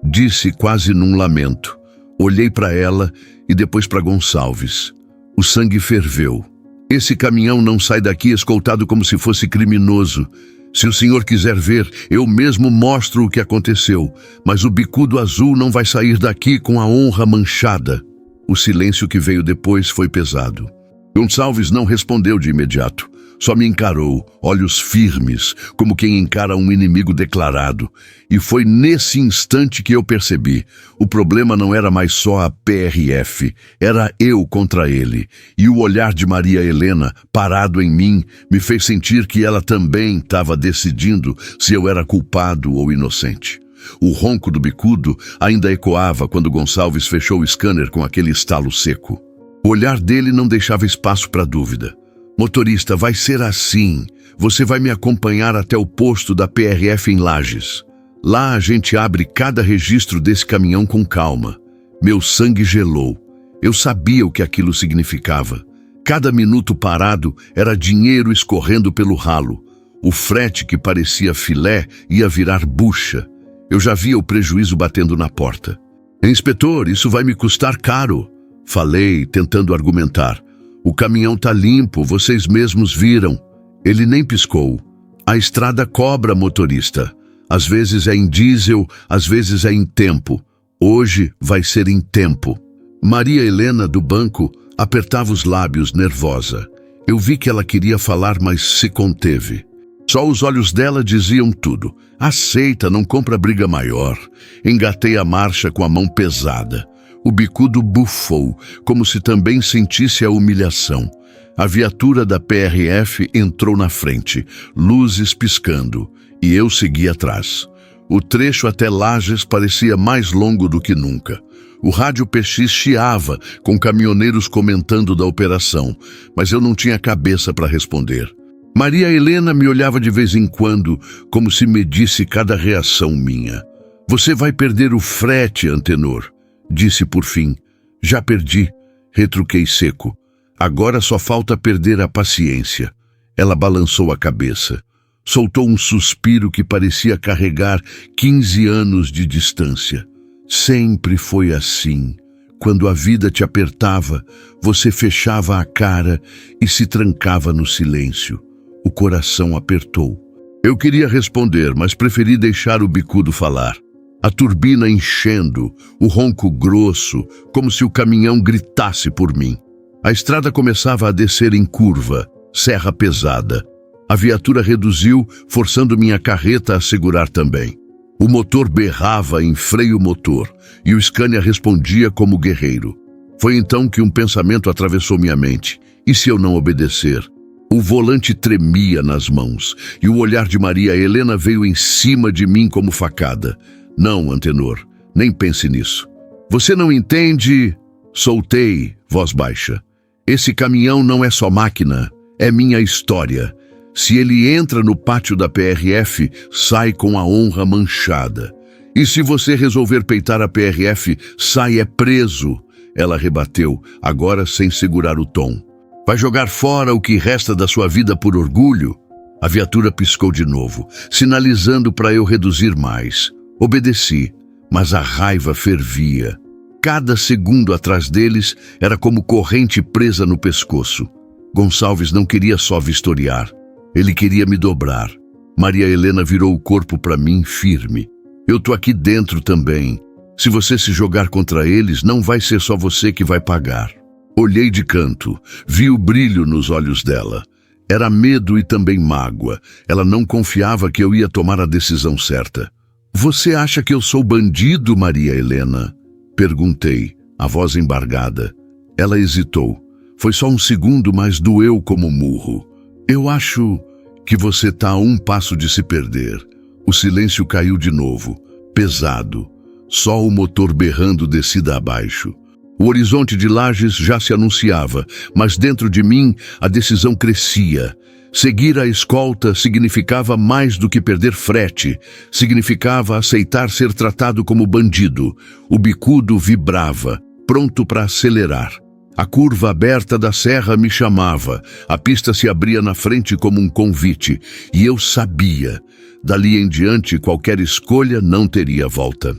disse quase num lamento. Olhei para ela e depois para Gonçalves. O sangue ferveu. Esse caminhão não sai daqui escoltado como se fosse criminoso. Se o senhor quiser ver, eu mesmo mostro o que aconteceu, mas o bicudo azul não vai sair daqui com a honra manchada. O silêncio que veio depois foi pesado. Gonçalves não respondeu de imediato. Só me encarou, olhos firmes, como quem encara um inimigo declarado. E foi nesse instante que eu percebi. O problema não era mais só a PRF, era eu contra ele. E o olhar de Maria Helena, parado em mim, me fez sentir que ela também estava decidindo se eu era culpado ou inocente. O ronco do bicudo ainda ecoava quando Gonçalves fechou o scanner com aquele estalo seco. O olhar dele não deixava espaço para dúvida. Motorista, vai ser assim. Você vai me acompanhar até o posto da PRF em Lages. Lá a gente abre cada registro desse caminhão com calma. Meu sangue gelou. Eu sabia o que aquilo significava. Cada minuto parado era dinheiro escorrendo pelo ralo. O frete que parecia filé ia virar bucha. Eu já via o prejuízo batendo na porta. Inspetor, isso vai me custar caro. Falei, tentando argumentar. O caminhão tá limpo, vocês mesmos viram. Ele nem piscou. A estrada cobra, motorista. Às vezes é em diesel, às vezes é em tempo. Hoje vai ser em tempo. Maria Helena, do banco, apertava os lábios, nervosa. Eu vi que ela queria falar, mas se conteve. Só os olhos dela diziam tudo. Aceita, não compra briga maior. Engatei a marcha com a mão pesada. O bicudo bufou, como se também sentisse a humilhação. A viatura da PRF entrou na frente, luzes piscando, e eu segui atrás. O trecho até Lages parecia mais longo do que nunca. O rádio PX chiava, com caminhoneiros comentando da operação, mas eu não tinha cabeça para responder. Maria Helena me olhava de vez em quando, como se medisse cada reação minha. Você vai perder o frete, Antenor. Disse por fim. Já perdi, retruquei seco. Agora só falta perder a paciência. Ela balançou a cabeça. Soltou um suspiro que parecia carregar 15 anos de distância. Sempre foi assim. Quando a vida te apertava, você fechava a cara e se trancava no silêncio. O coração apertou. Eu queria responder, mas preferi deixar o bicudo falar. A turbina enchendo, o ronco grosso, como se o caminhão gritasse por mim. A estrada começava a descer em curva, serra pesada. A viatura reduziu, forçando minha carreta a segurar também. O motor berrava em freio motor, e o Scania respondia como guerreiro. Foi então que um pensamento atravessou minha mente. E se eu não obedecer? O volante tremia nas mãos, e o olhar de Maria Helena veio em cima de mim como facada. Não, Antenor, nem pense nisso. Você não entende? Soltei, voz baixa. Esse caminhão não é só máquina, é minha história. Se ele entra no pátio da PRF, sai com a honra manchada. E se você resolver peitar a PRF, sai preso. Ela rebateu, agora sem segurar o tom. Vai jogar fora o que resta da sua vida por orgulho? A viatura piscou de novo, sinalizando para eu reduzir mais. Obedeci, mas a raiva fervia. Cada segundo atrás deles era como corrente presa no pescoço. Gonçalves não queria só vistoriar. Ele queria me dobrar. Maria Helena virou o corpo para mim firme. Eu tô aqui dentro também. Se você se jogar contra eles, não vai ser só você que vai pagar. Olhei de canto, vi o brilho nos olhos dela. Era medo e também mágoa. Ela não confiava que eu ia tomar a decisão certa. Você acha que eu sou bandido, Maria Helena? Perguntei, a voz embargada. Ela hesitou. Foi só um segundo, mas doeu como murro. Eu acho que você tá a um passo de se perder. O silêncio caiu de novo, pesado. Só o motor berrando descida abaixo. O horizonte de Lages já se anunciava, mas dentro de mim a decisão crescia. Seguir a escolta significava mais do que perder frete. Significava aceitar ser tratado como bandido. O bicudo vibrava, pronto para acelerar. A curva aberta da serra me chamava. A pista se abria na frente como um convite. E eu sabia. Dali em diante, qualquer escolha não teria volta.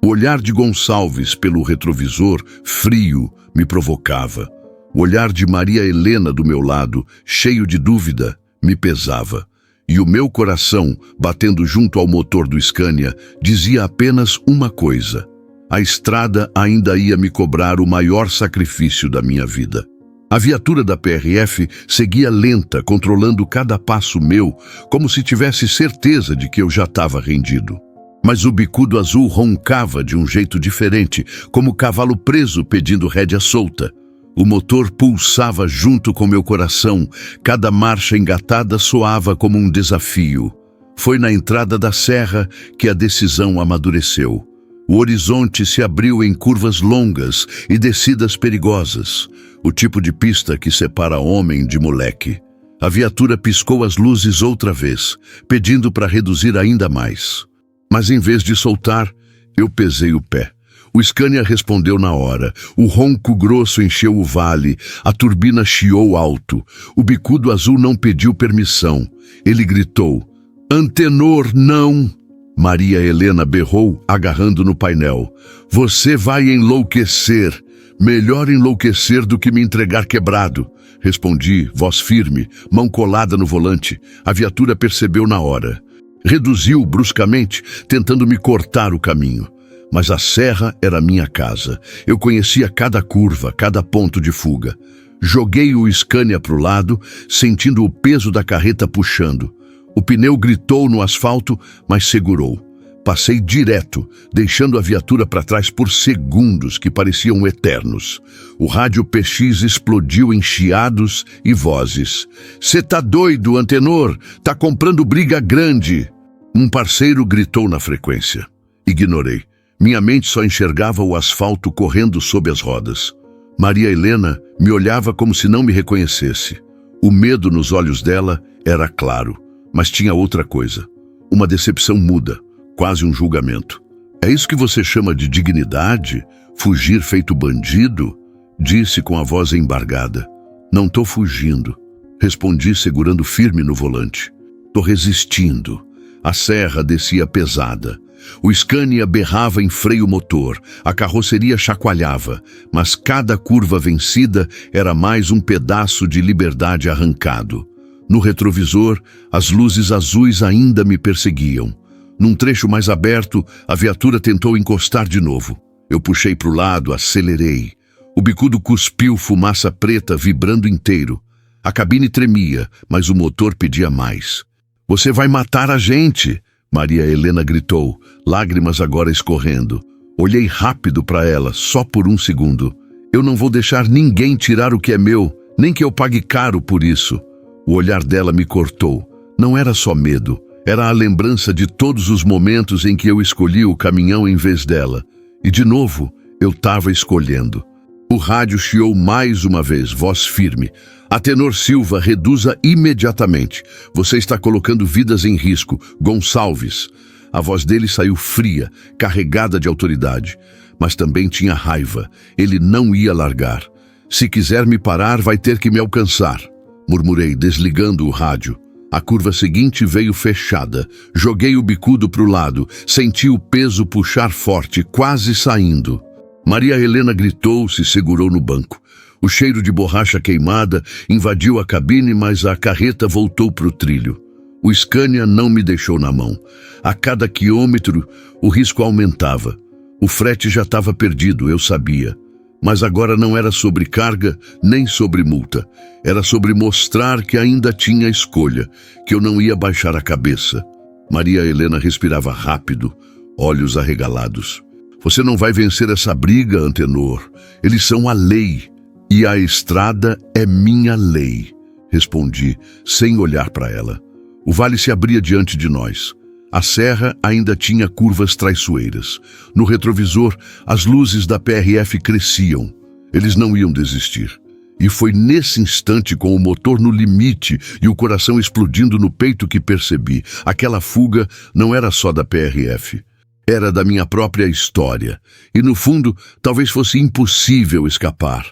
O olhar de Gonçalves pelo retrovisor, frio, me provocava. O olhar de Maria Helena do meu lado, cheio de dúvida, me pesava. E o meu coração, batendo junto ao motor do Scania, dizia apenas uma coisa. A estrada ainda ia me cobrar o maior sacrifício da minha vida. A viatura da PRF seguia lenta, controlando cada passo meu, como se tivesse certeza de que eu já estava rendido. Mas o bicudo azul roncava de um jeito diferente, como cavalo preso pedindo rédea solta. O motor pulsava junto com meu coração, cada marcha engatada soava como um desafio. Foi na entrada da serra que a decisão amadureceu. O horizonte se abriu em curvas longas e descidas perigosas, o tipo de pista que separa homem de moleque. A viatura piscou as luzes outra vez, pedindo para reduzir ainda mais. Mas em vez de soltar, eu pesei o pé. O Scania respondeu na hora. O ronco grosso encheu o vale. A turbina chiou alto. O bicudo azul não pediu permissão. Ele gritou: "Antenor, não!" Maria Helena berrou, agarrando no painel. "Você vai enlouquecer. Melhor enlouquecer do que me entregar quebrado." Respondi, voz firme, mão colada no volante. A viatura percebeu na hora. Reduziu bruscamente, tentando me cortar o caminho. Mas a serra era minha casa. Eu conhecia cada curva, cada ponto de fuga. Joguei o Scania para o lado, sentindo o peso da carreta puxando. O pneu gritou no asfalto, mas segurou. Passei direto, deixando a viatura para trás por segundos que pareciam eternos. O rádio PX explodiu em chiados e vozes. "Cê tá doido, Antenor? Tá comprando briga grande!" Um parceiro gritou na frequência. Ignorei. Minha mente só enxergava o asfalto correndo sob as rodas. Maria Helena me olhava como se não me reconhecesse. O medo nos olhos dela era claro, mas tinha outra coisa. Uma decepção muda, quase um julgamento. "É isso que você chama de dignidade? Fugir feito bandido?" Disse com a voz embargada. "Não tô fugindo." Respondi segurando firme no volante. "Tô resistindo." A serra descia pesada. O Scania berrava em freio motor, a carroceria chacoalhava, mas cada curva vencida era mais um pedaço de liberdade arrancado. No retrovisor, as luzes azuis ainda me perseguiam. Num trecho mais aberto, a viatura tentou encostar de novo. Eu puxei para o lado, acelerei. O bicudo cuspiu fumaça preta vibrando inteiro. A cabine tremia, mas o motor pedia mais. "Você vai matar a gente!" Maria Helena gritou, lágrimas agora escorrendo. Olhei rápido para ela, só por um segundo. "Eu não vou deixar ninguém tirar o que é meu, nem que eu pague caro por isso." O olhar dela me cortou. Não era só medo, era a lembrança de todos os momentos em que eu escolhi o caminhão em vez dela. E de novo, eu estava escolhendo. O rádio chiou mais uma vez, voz firme. "Atenor Silva, reduza imediatamente. Você está colocando vidas em risco. Gonçalves." A voz dele saiu fria, carregada de autoridade. Mas também tinha raiva. Ele não ia largar. "Se quiser me parar, vai ter que me alcançar." Murmurei, desligando o rádio. A curva seguinte veio fechada. Joguei o bicudo para o lado. Senti o peso puxar forte, quase saindo. Maria Helena gritou, se segurou no banco. O cheiro de borracha queimada invadiu a cabine, mas a carreta voltou para o trilho. O Scania não me deixou na mão. A cada quilômetro, o risco aumentava. O frete já estava perdido, eu sabia. Mas agora não era sobre carga, nem sobre multa. Era sobre mostrar que ainda tinha escolha, que eu não ia baixar a cabeça. Maria Helena respirava rápido, olhos arregalados. "Você não vai vencer essa briga, Antenor. Eles são a lei. E a estrada é minha lei." Respondi, sem olhar para ela. O vale se abria diante de nós. A serra ainda tinha curvas traiçoeiras. No retrovisor, as luzes da PRF cresciam. Eles não iam desistir. E foi nesse instante, com o motor no limite e o coração explodindo no peito, que percebi. Aquela fuga não era só da PRF. Era da minha própria história. E no fundo, talvez fosse impossível escapar.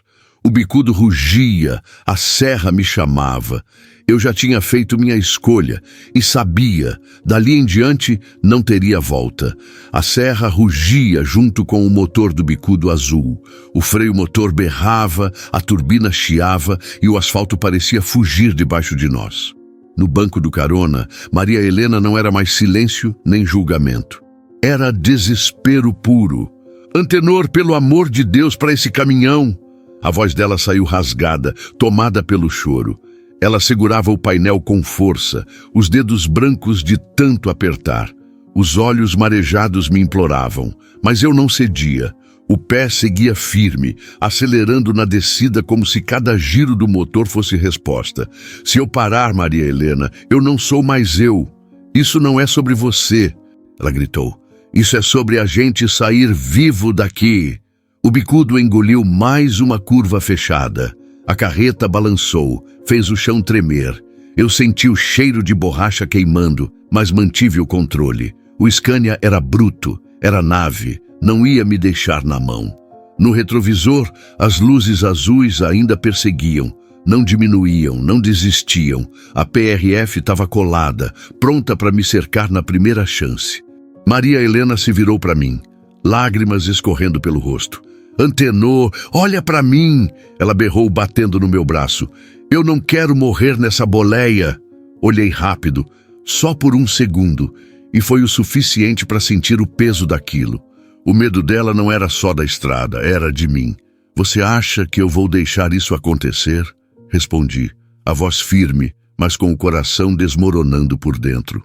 O bicudo rugia, a serra me chamava. Eu já tinha feito minha escolha e sabia, dali em diante não teria volta. A serra rugia junto com o motor do bicudo azul. O freio motor berrava, a turbina chiava e o asfalto parecia fugir debaixo de nós. No banco do carona, Maria Helena não era mais silêncio nem julgamento. Era desespero puro. "Antenor, pelo amor de Deus, para esse caminhão!" A voz dela saiu rasgada, tomada pelo choro. Ela segurava o painel com força, os dedos brancos de tanto apertar. Os olhos marejados me imploravam, mas eu não cedia. O pé seguia firme, acelerando na descida como se cada giro do motor fosse resposta. "Se eu parar, Maria Helena, eu não sou mais eu. Isso não é sobre você," ela gritou. "Isso é sobre a gente sair vivo daqui." O bicudo engoliu mais uma curva fechada. A carreta balançou, fez o chão tremer. Eu senti o cheiro de borracha queimando, mas mantive o controle. O Scania era bruto, era nave, não ia me deixar na mão. No retrovisor, as luzes azuis ainda perseguiam. Não diminuíam, não desistiam. A PRF estava colada, pronta para me cercar na primeira chance. Maria Helena se virou para mim, lágrimas escorrendo pelo rosto. "Antenor, olha para mim!" Ela berrou, batendo no meu braço. "Eu não quero morrer nessa boleia." Olhei rápido, só por um segundo, e foi o suficiente para sentir o peso daquilo. O medo dela não era só da estrada, era de mim. "Você acha que eu vou deixar isso acontecer?" Respondi, a voz firme, mas com o coração desmoronando por dentro.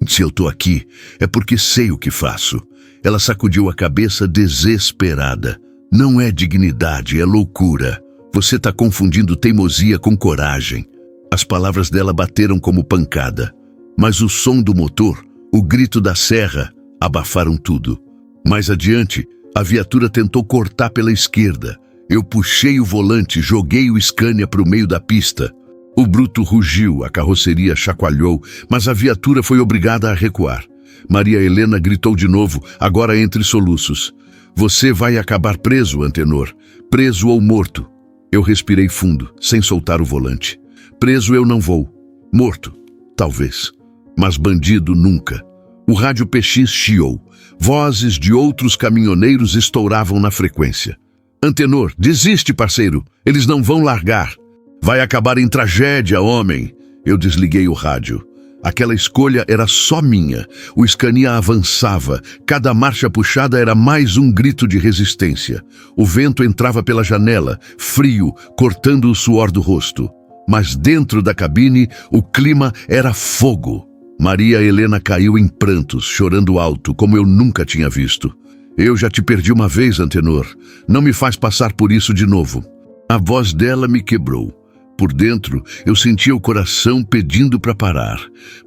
"Se eu tô aqui, é porque sei o que faço." Ela sacudiu a cabeça desesperada. "Não é dignidade, é loucura. Você está confundindo teimosia com coragem." As palavras dela bateram como pancada. Mas o som do motor, o grito da serra, abafaram tudo. Mais adiante, a viatura tentou cortar pela esquerda. Eu puxei o volante, joguei o Scania para o meio da pista. O bruto rugiu, a carroceria chacoalhou, mas a viatura foi obrigada a recuar. Maria Helena gritou de novo, agora entre soluços. "Você vai acabar preso, Antenor. Preso ou morto." Eu respirei fundo, sem soltar o volante. "Preso eu não vou. Morto, talvez. Mas bandido nunca." O rádio PX chiou. Vozes de outros caminhoneiros estouravam na frequência. Antenor, desiste, parceiro. Eles não vão largar. Vai acabar em tragédia, homem. Eu desliguei o rádio. Aquela escolha era só minha. O Scania avançava. Cada marcha puxada era mais um grito de resistência. O vento entrava pela janela, frio, cortando o suor do rosto. Mas dentro da cabine, o clima era fogo. Maria Helena caiu em prantos, chorando alto, como eu nunca tinha visto. Eu já te perdi uma vez, Antenor. Não me faz passar por isso de novo. A voz dela me quebrou. Por dentro, eu sentia o coração pedindo para parar,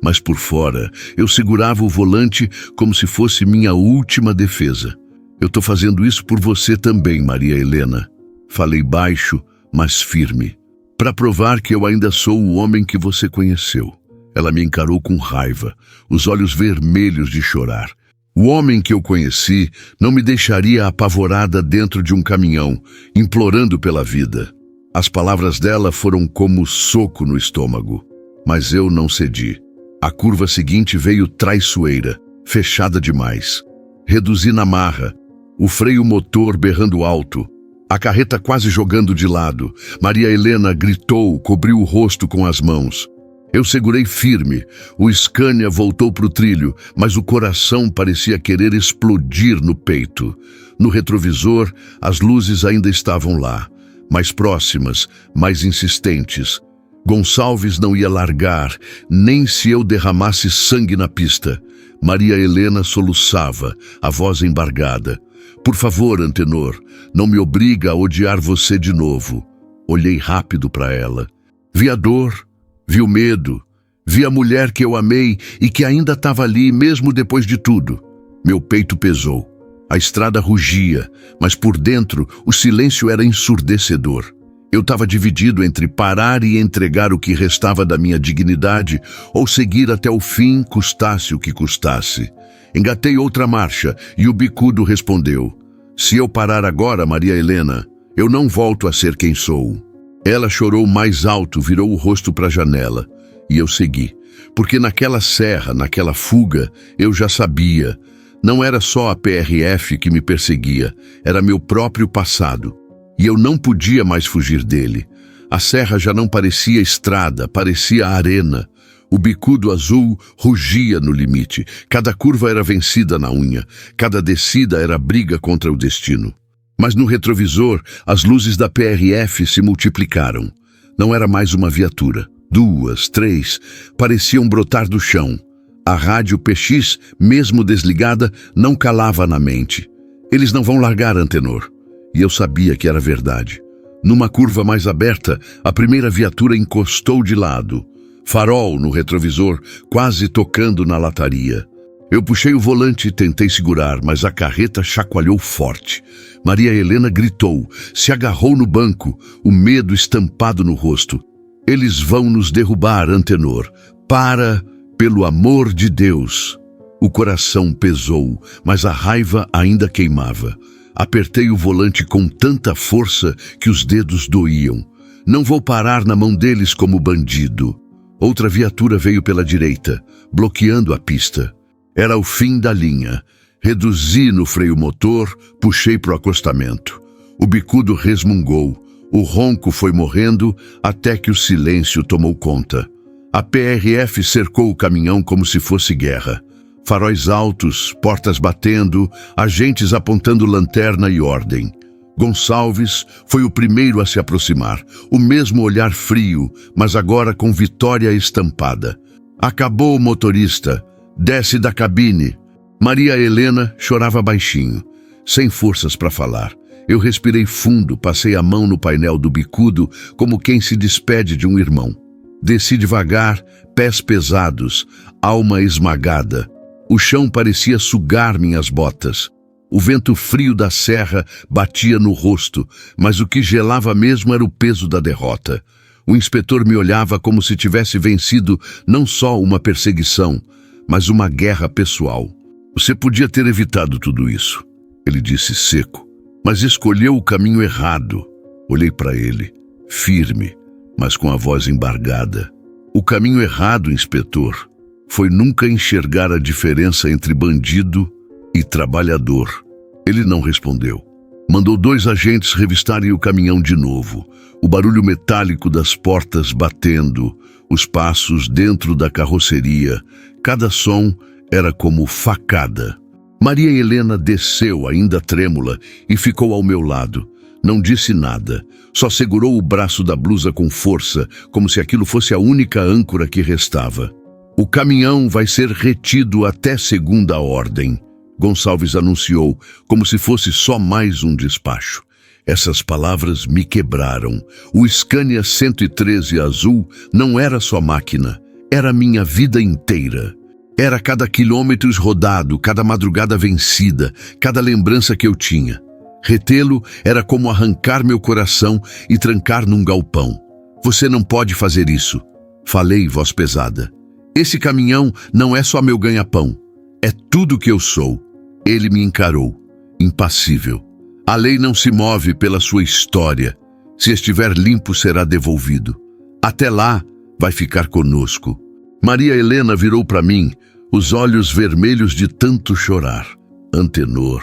mas por fora, eu segurava o volante como se fosse minha última defesa. Eu tô fazendo isso por você também, Maria Helena. Falei baixo, mas firme, para provar que eu ainda sou o homem que você conheceu. Ela me encarou com raiva, os olhos vermelhos de chorar. O homem que eu conheci não me deixaria apavorada dentro de um caminhão, implorando pela vida. As palavras dela foram como soco no estômago, mas eu não cedi. A curva seguinte veio traiçoeira, fechada demais. Reduzi na marra, o freio motor berrando alto, a carreta quase jogando de lado. Maria Helena gritou, cobriu o rosto com as mãos. Eu segurei firme. O Scania voltou para o trilho, mas o coração parecia querer explodir no peito. No retrovisor, as luzes ainda estavam lá, mais próximas, mais insistentes. Gonçalves não ia largar, nem se eu derramasse sangue na pista. Maria Helena soluçava, a voz embargada. Por favor, Antenor, não me obriga a odiar você de novo. Olhei rápido para ela. Vi a dor, vi o medo, vi a mulher que eu amei e que ainda estava ali mesmo depois de tudo. Meu peito pesou. A estrada rugia, mas por dentro o silêncio era ensurdecedor. Eu estava dividido entre parar e entregar o que restava da minha dignidade ou seguir até o fim, custasse o que custasse. Engatei outra marcha e o bicudo respondeu: se eu parar agora, Maria Helena, eu não volto a ser quem sou. Ela chorou mais alto, virou o rosto para a janela. E eu segui, porque naquela serra, naquela fuga, eu já sabia. Não era só a PRF que me perseguia, era meu próprio passado. E eu não podia mais fugir dele. A serra já não parecia estrada, parecia arena. O bicudo azul rugia no limite. Cada curva era vencida na unha. Cada descida era briga contra o destino. Mas no retrovisor, as luzes da PRF se multiplicaram. Não era mais uma viatura. 2, 3, pareciam brotar do chão. A rádio PX, mesmo desligada, não calava na mente. Eles não vão largar, Antenor. E eu sabia que era verdade. Numa curva mais aberta, a primeira viatura encostou de lado. Farol no retrovisor, quase tocando na lataria. Eu puxei o volante e tentei segurar, mas a carreta chacoalhou forte. Maria Helena gritou, se agarrou no banco, o medo estampado no rosto. Eles vão nos derrubar, Antenor. Para, pelo amor de Deus. O coração pesou, mas a raiva ainda queimava. Apertei o volante com tanta força que os dedos doíam. Não vou parar na mão deles como bandido. Outra viatura veio pela direita, bloqueando a pista. Era o fim da linha. Reduzi no freio motor, puxei para o acostamento. O bicudo resmungou. O ronco foi morrendo até que o silêncio tomou conta. A PRF cercou o caminhão como se fosse guerra. Faróis altos, portas batendo, agentes apontando lanterna e ordem. Gonçalves foi o primeiro a se aproximar, o mesmo olhar frio, mas agora com vitória estampada. Acabou, motorista. Desce da cabine. Maria Helena chorava baixinho, sem forças para falar. Eu respirei fundo, passei a mão no painel do bicudo, como quem se despede de um irmão. Desci devagar, pés pesados, alma esmagada. O chão parecia sugar minhas botas. O vento frio da serra batia no rosto, mas o que gelava mesmo era o peso da derrota. O inspetor me olhava como se tivesse vencido não só uma perseguição, mas uma guerra pessoal. Você podia ter evitado tudo isso, ele disse seco, mas escolheu o caminho errado. Olhei para ele, firme, mas com a voz embargada. O caminho errado, inspetor. foi nunca enxergar a diferença entre bandido e trabalhador. Ele não respondeu. Mandou 2 agentes revistarem o caminhão de novo. O barulho metálico das portas batendo, os passos dentro da carroceria, cada som era como facada. Maria Helena desceu, ainda trêmula, e ficou ao meu lado. Não disse nada, só segurou o braço da blusa com força, como se aquilo fosse a única âncora que restava. O caminhão vai ser retido até segunda ordem, Gonçalves anunciou, como se fosse só mais um despacho. Essas palavras me quebraram. O Scania 113 azul não era só máquina, era minha vida inteira. Era cada quilômetro rodado, cada madrugada vencida, cada lembrança que eu tinha. Retê-lo era como arrancar meu coração e trancar num galpão. Você não pode fazer isso, falei, voz pesada. Esse caminhão não é só meu ganha-pão, é tudo que eu sou. Ele me encarou, impassível. A lei não se move pela sua história. Se estiver limpo, será devolvido. Até lá, vai ficar conosco. Maria Helena virou para mim, os olhos vermelhos de tanto chorar. Antenor,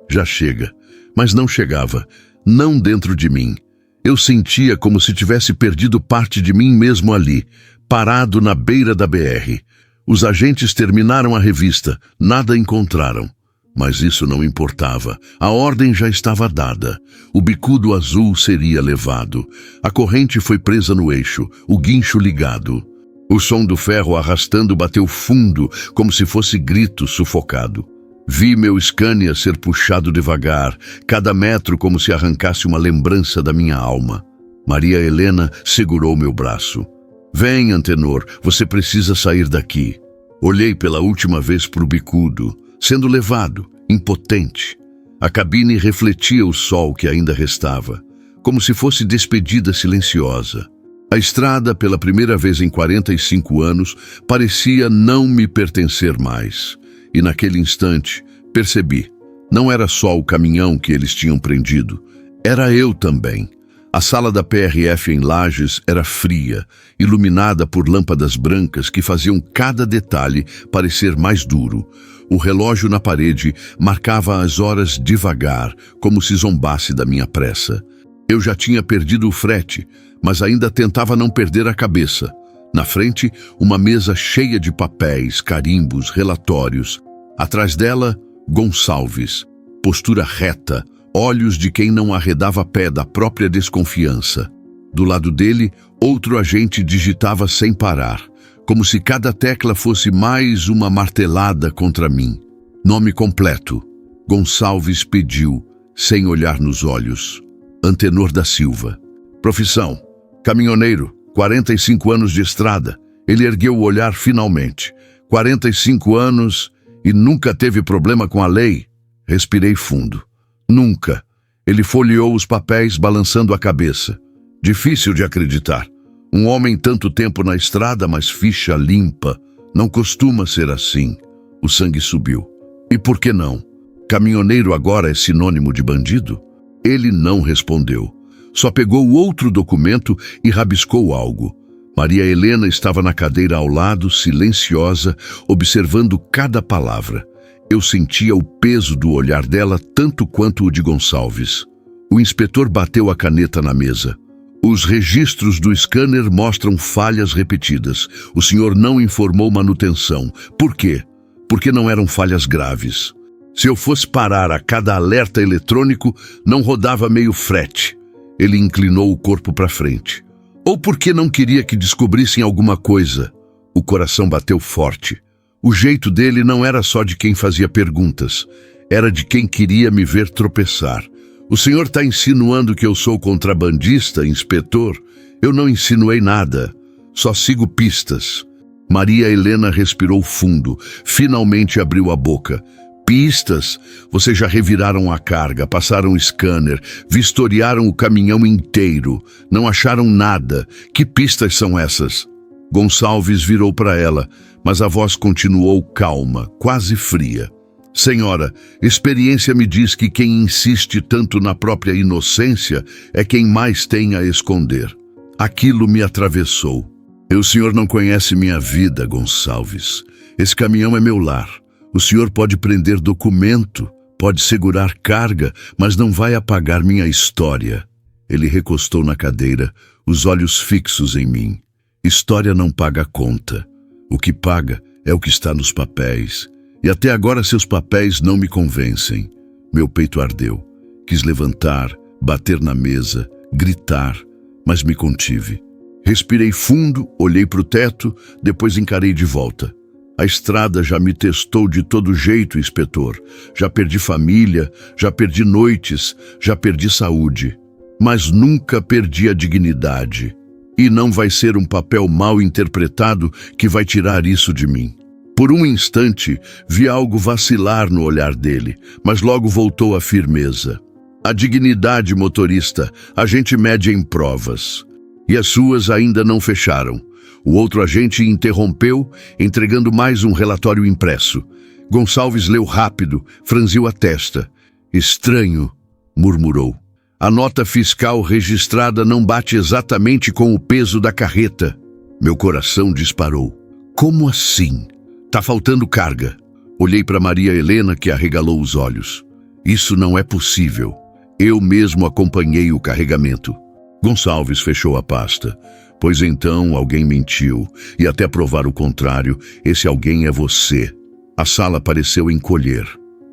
já chega. Mas não chegava, não dentro de mim. Eu sentia como se tivesse perdido parte de mim mesmo ali, parado na beira da BR. Os agentes terminaram a revista, nada encontraram. Mas isso não importava. A ordem já estava dada. O bicudo azul seria levado. A corrente foi presa no eixo, o guincho ligado. O som do ferro arrastando bateu fundo, como se fosse grito sufocado. Vi meu Scania ser puxado devagar, cada metro como se arrancasse uma lembrança da minha alma. Maria Helena segurou meu braço. Vem, Antenor, você precisa sair daqui. Olhei pela última vez para o bicudo, sendo levado, impotente. A cabine refletia o sol que ainda restava, como se fosse despedida silenciosa. A estrada, pela primeira vez em 45 anos, parecia não me pertencer mais. E naquele instante, percebi, não era só o caminhão que eles tinham prendido, era eu também. A sala da PRF em Lages era fria, iluminada por lâmpadas brancas que faziam cada detalhe parecer mais duro. O relógio na parede marcava as horas devagar, como se zombasse da minha pressa. Eu já tinha perdido o frete, mas ainda tentava não perder a cabeça. Na frente, uma mesa cheia de papéis, carimbos, relatórios. Atrás dela, Gonçalves, postura reta, olhos de quem não arredava pé da própria desconfiança. Do lado dele, outro agente digitava sem parar, como se cada tecla fosse mais uma martelada contra mim. Nome completo. Gonçalves pediu, sem olhar nos olhos. Antenor da Silva. Profissão. Caminhoneiro, 45 anos de estrada. Ele ergueu o olhar finalmente. 45 anos e nunca teve problema com a lei. Respirei fundo. Nunca. Ele folheou os papéis balançando a cabeça. Difícil de acreditar. Um homem tanto tempo na estrada, mas ficha limpa. Não costuma ser assim. O sangue subiu. E por que não? Caminhoneiro agora é sinônimo de bandido? Ele não respondeu. Só pegou outro documento e rabiscou algo. Maria Helena estava na cadeira ao lado, silenciosa, observando cada palavra. Eu sentia o peso do olhar dela tanto quanto o de Gonçalves. O inspetor bateu a caneta na mesa. Os registros do scanner mostram falhas repetidas. O senhor não informou manutenção. Por quê? Porque não eram falhas graves. Se eu fosse parar a cada alerta eletrônico, não rodava meio frete. Ele inclinou o corpo para frente. Ou porque não queria que descobrissem alguma coisa. O coração bateu forte. O jeito dele não era só de quem fazia perguntas. Era de quem queria me ver tropeçar. O senhor está insinuando que eu sou contrabandista, inspetor? Eu não insinuei nada. Só sigo pistas. Maria Helena respirou fundo. Finalmente abriu a boca. Pistas? Vocês já reviraram a carga, passaram o scanner, vistoriaram o caminhão inteiro. Não acharam nada. Que pistas são essas? Gonçalves virou para ela, mas a voz continuou calma, quase fria. Senhora, experiência me diz que quem insiste tanto na própria inocência é quem mais tem a esconder. Aquilo me atravessou. O senhor não conhece minha vida, Gonçalves. Esse caminhão é meu lar. O senhor pode prender documento, pode segurar carga, mas não vai apagar minha história. Ele recostou na cadeira, os olhos fixos em mim. História não paga conta. O que paga é o que está nos papéis. E até agora seus papéis não me convencem. Meu peito ardeu. Quis levantar, bater na mesa, gritar, mas me contive. Respirei fundo, olhei para o teto, depois encarei de volta. A estrada já me testou de todo jeito, inspetor. Já perdi família, já perdi noites, já perdi saúde. Mas nunca perdi a dignidade. E não vai ser um papel mal interpretado que vai tirar isso de mim. Por um instante, vi algo vacilar no olhar dele, mas logo voltou à firmeza. A dignidade, motorista, a gente mede em provas. E as suas ainda não fecharam. O outro agente interrompeu, entregando mais um relatório impresso. Gonçalves leu rápido, franziu a testa. Estranho, murmurou. A nota fiscal registrada não bate exatamente com o peso da carreta. Meu coração disparou. Como assim? Tá faltando carga. Olhei para Maria Helena, que arregalou os olhos. Isso não é possível. Eu mesmo acompanhei o carregamento. Gonçalves fechou a pasta. Pois então alguém mentiu, e até provar o contrário, esse alguém é você. A sala pareceu encolher.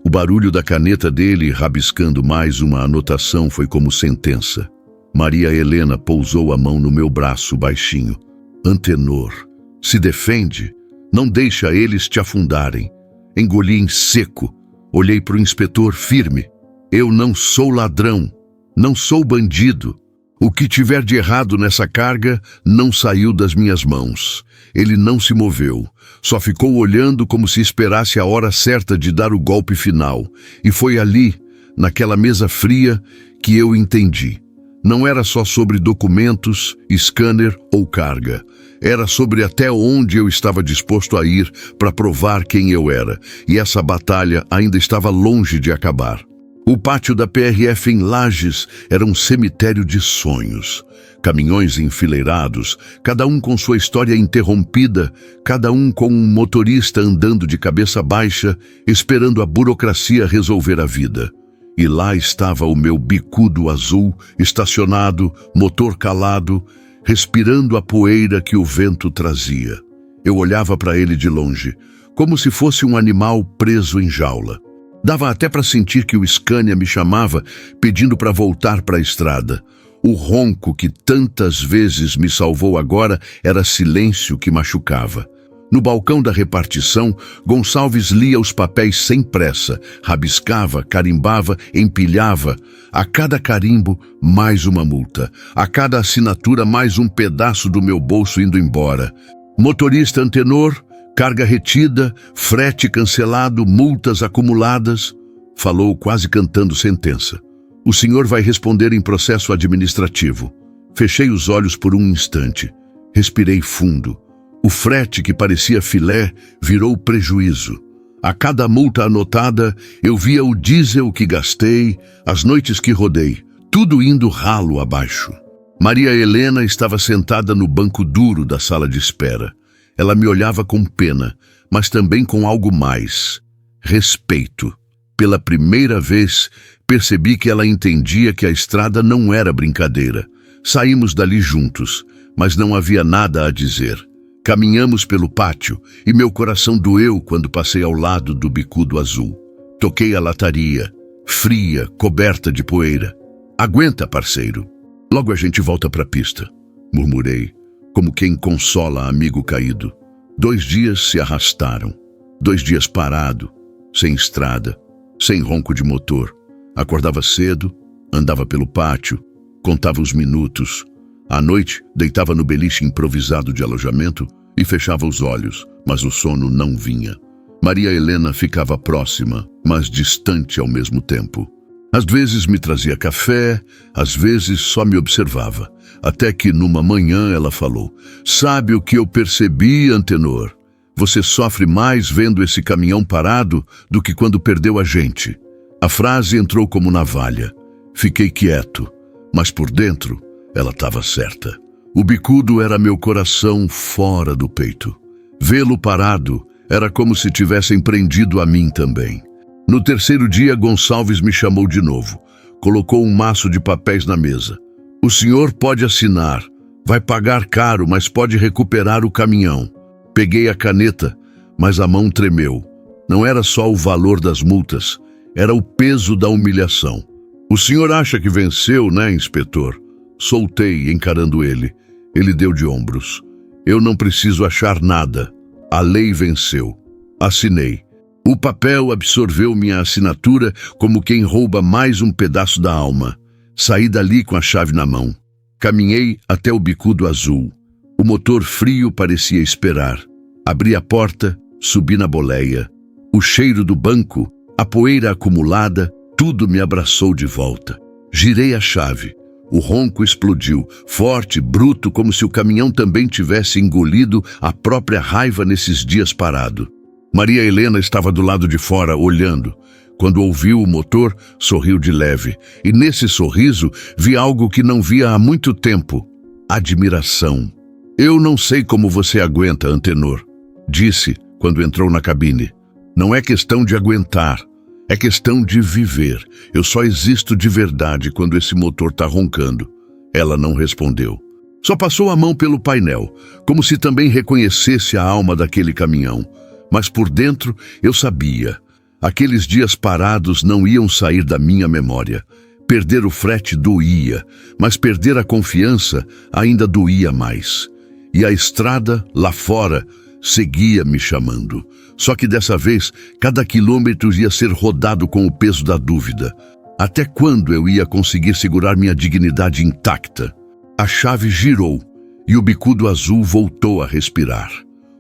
O barulho da caneta dele rabiscando mais uma anotação foi como sentença. Maria Helena pousou a mão no meu braço baixinho. Antenor, se defende, não deixa eles te afundarem. Engoli em seco, olhei para o inspetor firme. Eu não sou ladrão, não sou bandido. O que tiver de errado nessa carga não saiu das minhas mãos. Ele não se moveu, só ficou olhando como se esperasse a hora certa de dar o golpe final. E foi ali, naquela mesa fria, que eu entendi. Não era só sobre documentos, scanner ou carga. Era sobre até onde eu estava disposto a ir para provar quem eu era. E essa batalha ainda estava longe de acabar. O pátio da PRF em Lages era um cemitério de sonhos. Caminhões enfileirados, cada um com sua história interrompida, cada um com um motorista andando de cabeça baixa, esperando a burocracia resolver a vida. E lá estava o meu bicudo azul, estacionado, motor calado, respirando a poeira que o vento trazia. Eu olhava para ele de longe, como se fosse um animal preso em jaula. Dava até para sentir que o Scania me chamava, pedindo para voltar para a estrada. O ronco que tantas vezes me salvou agora era silêncio que machucava. No balcão da repartição, Gonçalves lia os papéis sem pressa, rabiscava, carimbava, empilhava. A cada carimbo, mais uma multa. A cada assinatura, mais um pedaço do meu bolso indo embora. Motorista Antenor, carga retida, frete cancelado, multas acumuladas. Falou quase cantando sentença. O senhor vai responder em processo administrativo. Fechei os olhos por um instante. Respirei fundo. O frete que parecia filé virou prejuízo. A cada multa anotada, eu via o diesel que gastei, as noites que rodei, tudo indo ralo abaixo. Maria Helena estava sentada no banco duro da sala de espera. Ela me olhava com pena, mas também com algo mais. Respeito. Pela primeira vez, percebi que ela entendia que a estrada não era brincadeira. Saímos dali juntos, mas não havia nada a dizer. Caminhamos pelo pátio e meu coração doeu quando passei ao lado do bicudo azul. Toquei a lataria, fria, coberta de poeira. Aguenta, parceiro. Logo a gente volta para a pista, murmurei, como quem consola amigo caído. 2 dias se arrastaram. 2 dias parado, sem estrada, sem ronco de motor. Acordava cedo, andava pelo pátio, contava os minutos. À noite, deitava no beliche improvisado de alojamento e fechava os olhos, mas o sono não vinha. Maria Helena ficava próxima, mas distante ao mesmo tempo. Às vezes me trazia café, às vezes só me observava. Até que numa manhã ela falou: "Sabe o que eu percebi, Antenor? Você sofre mais vendo esse caminhão parado do que quando perdeu a gente." A frase entrou como navalha. Fiquei quieto, mas por dentro ela estava certa. O bicudo era meu coração fora do peito. Vê-lo parado era como se tivessem prendido a mim também. No terceiro dia, Gonçalves me chamou de novo. Colocou um maço de papéis na mesa. O senhor pode assinar. Vai pagar caro, mas pode recuperar o caminhão. Peguei a caneta, mas a mão tremeu. Não era só o valor das multas, era o peso da humilhação. O senhor acha que venceu, né, inspetor? Soltei, encarando ele. Ele deu de ombros. Eu não preciso achar nada. A lei venceu. Assinei. O papel absorveu minha assinatura como quem rouba mais um pedaço da alma. Saí dali com a chave na mão. Caminhei até o bicudo azul. O motor frio parecia esperar. Abri a porta, subi na boleia. O cheiro do banco, a poeira acumulada, tudo me abraçou de volta. Girei a chave. O ronco explodiu, forte, bruto, como se o caminhão também tivesse engolido a própria raiva nesses dias parado. Maria Helena estava do lado de fora, olhando. Quando ouviu o motor, sorriu de leve. E nesse sorriso, vi algo que não via há muito tempo. Admiração. Eu não sei como você aguenta, Antenor, disse quando entrou na cabine. Não é questão de aguentar. É questão de viver. Eu só existo de verdade quando esse motor tá roncando. Ela não respondeu. Só passou a mão pelo painel, como se também reconhecesse a alma daquele caminhão. Mas por dentro eu sabia. Aqueles dias parados não iam sair da minha memória. Perder o frete doía, mas perder a confiança ainda doía mais. E a estrada, lá fora, seguia me chamando. Só que dessa vez, cada quilômetro ia ser rodado com o peso da dúvida. Até quando eu ia conseguir segurar minha dignidade intacta? A chave girou e o bicudo azul voltou a respirar.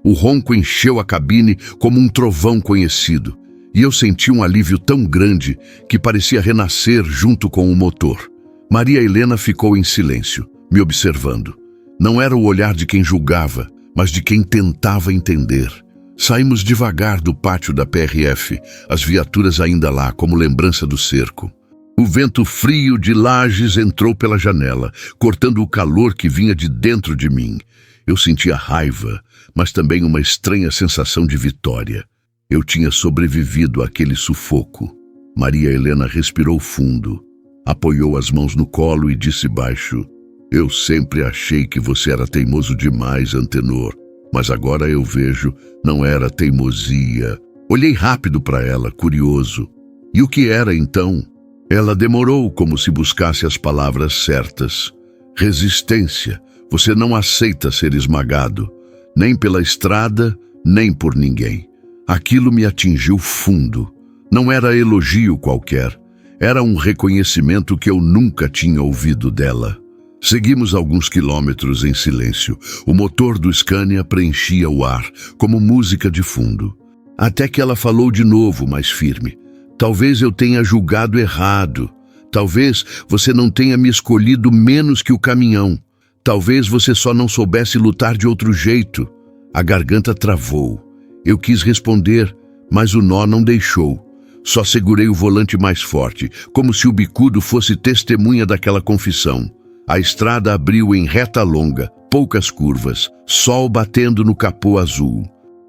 O ronco encheu a cabine como um trovão conhecido. E eu senti um alívio tão grande que parecia renascer junto com o motor. Maria Helena ficou em silêncio, me observando. Não era o olhar de quem julgava, mas de quem tentava entender. Saímos devagar do pátio da PRF, as viaturas ainda lá, como lembrança do cerco. O vento frio de Lages entrou pela janela, cortando o calor que vinha de dentro de mim. Eu sentia raiva, mas também uma estranha sensação de vitória. Eu tinha sobrevivido àquele sufoco. Maria Helena respirou fundo, apoiou as mãos no colo e disse baixo: Eu sempre achei que você era teimoso demais, Antenor. Mas agora eu vejo, não era teimosia. Olhei rápido para ela, curioso. E o que era então? Ela demorou, como se buscasse as palavras certas. Resistência. Você não aceita ser esmagado, nem pela estrada, nem por ninguém. Aquilo me atingiu fundo. Não era elogio qualquer. Era um reconhecimento que eu nunca tinha ouvido dela. Seguimos alguns quilômetros em silêncio. O motor do Scania preenchia o ar, como música de fundo. Até que ela falou de novo, mais firme. Talvez eu tenha julgado errado. Talvez você não tenha me escolhido menos que o caminhão. Talvez você só não soubesse lutar de outro jeito. A garganta travou. Eu quis responder, mas o nó não deixou. Só segurei o volante mais forte, como se o bicudo fosse testemunha daquela confissão. A estrada abriu em reta longa, poucas curvas, sol batendo no capô azul.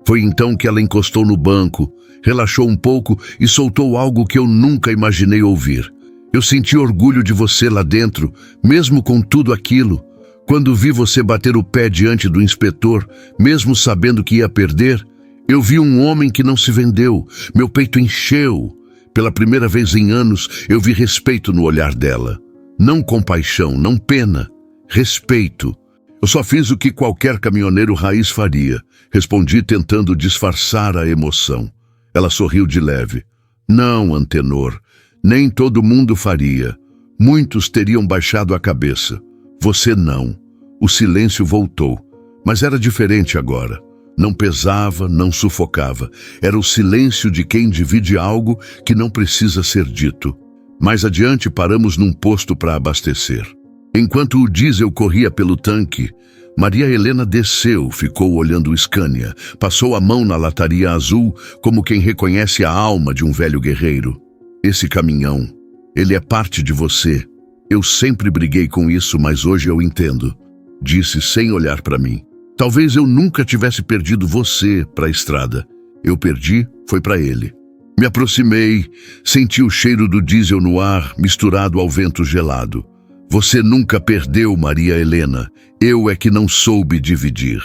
Foi então que ela encostou no banco, relaxou um pouco e soltou algo que eu nunca imaginei ouvir. Eu senti orgulho de você lá dentro, mesmo com tudo aquilo. Quando vi você bater o pé diante do inspetor, mesmo sabendo que ia perder, eu vi um homem que não se vendeu. Meu peito encheu. Pela primeira vez em anos, eu vi respeito no olhar dela. Não compaixão, não pena. Respeito. Eu só fiz o que qualquer caminhoneiro raiz faria. Respondi tentando disfarçar a emoção. Ela sorriu de leve. Não, Antenor. Nem todo mundo faria. Muitos teriam baixado a cabeça. Você não. O silêncio voltou. Mas era diferente agora. Não pesava, não sufocava. Era o silêncio de quem divide algo que não precisa ser dito. Mais adiante paramos num posto para abastecer. Enquanto o diesel corria pelo tanque, Maria Helena desceu, ficou olhando o Scania, passou a mão na lataria azul como quem reconhece a alma de um velho guerreiro. Esse caminhão, ele é parte de você. Eu sempre briguei com isso, mas hoje eu entendo. disse sem olhar para mim. Talvez eu nunca tivesse perdido você para a estrada. Eu perdi foi para ele. Me aproximei, senti o cheiro do diesel no ar, misturado ao vento gelado. Você nunca perdeu, Maria Helena. Eu é que não soube dividir.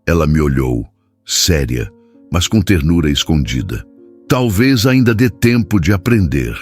Ela me olhou, séria, mas com ternura escondida. Talvez ainda dê tempo de aprender.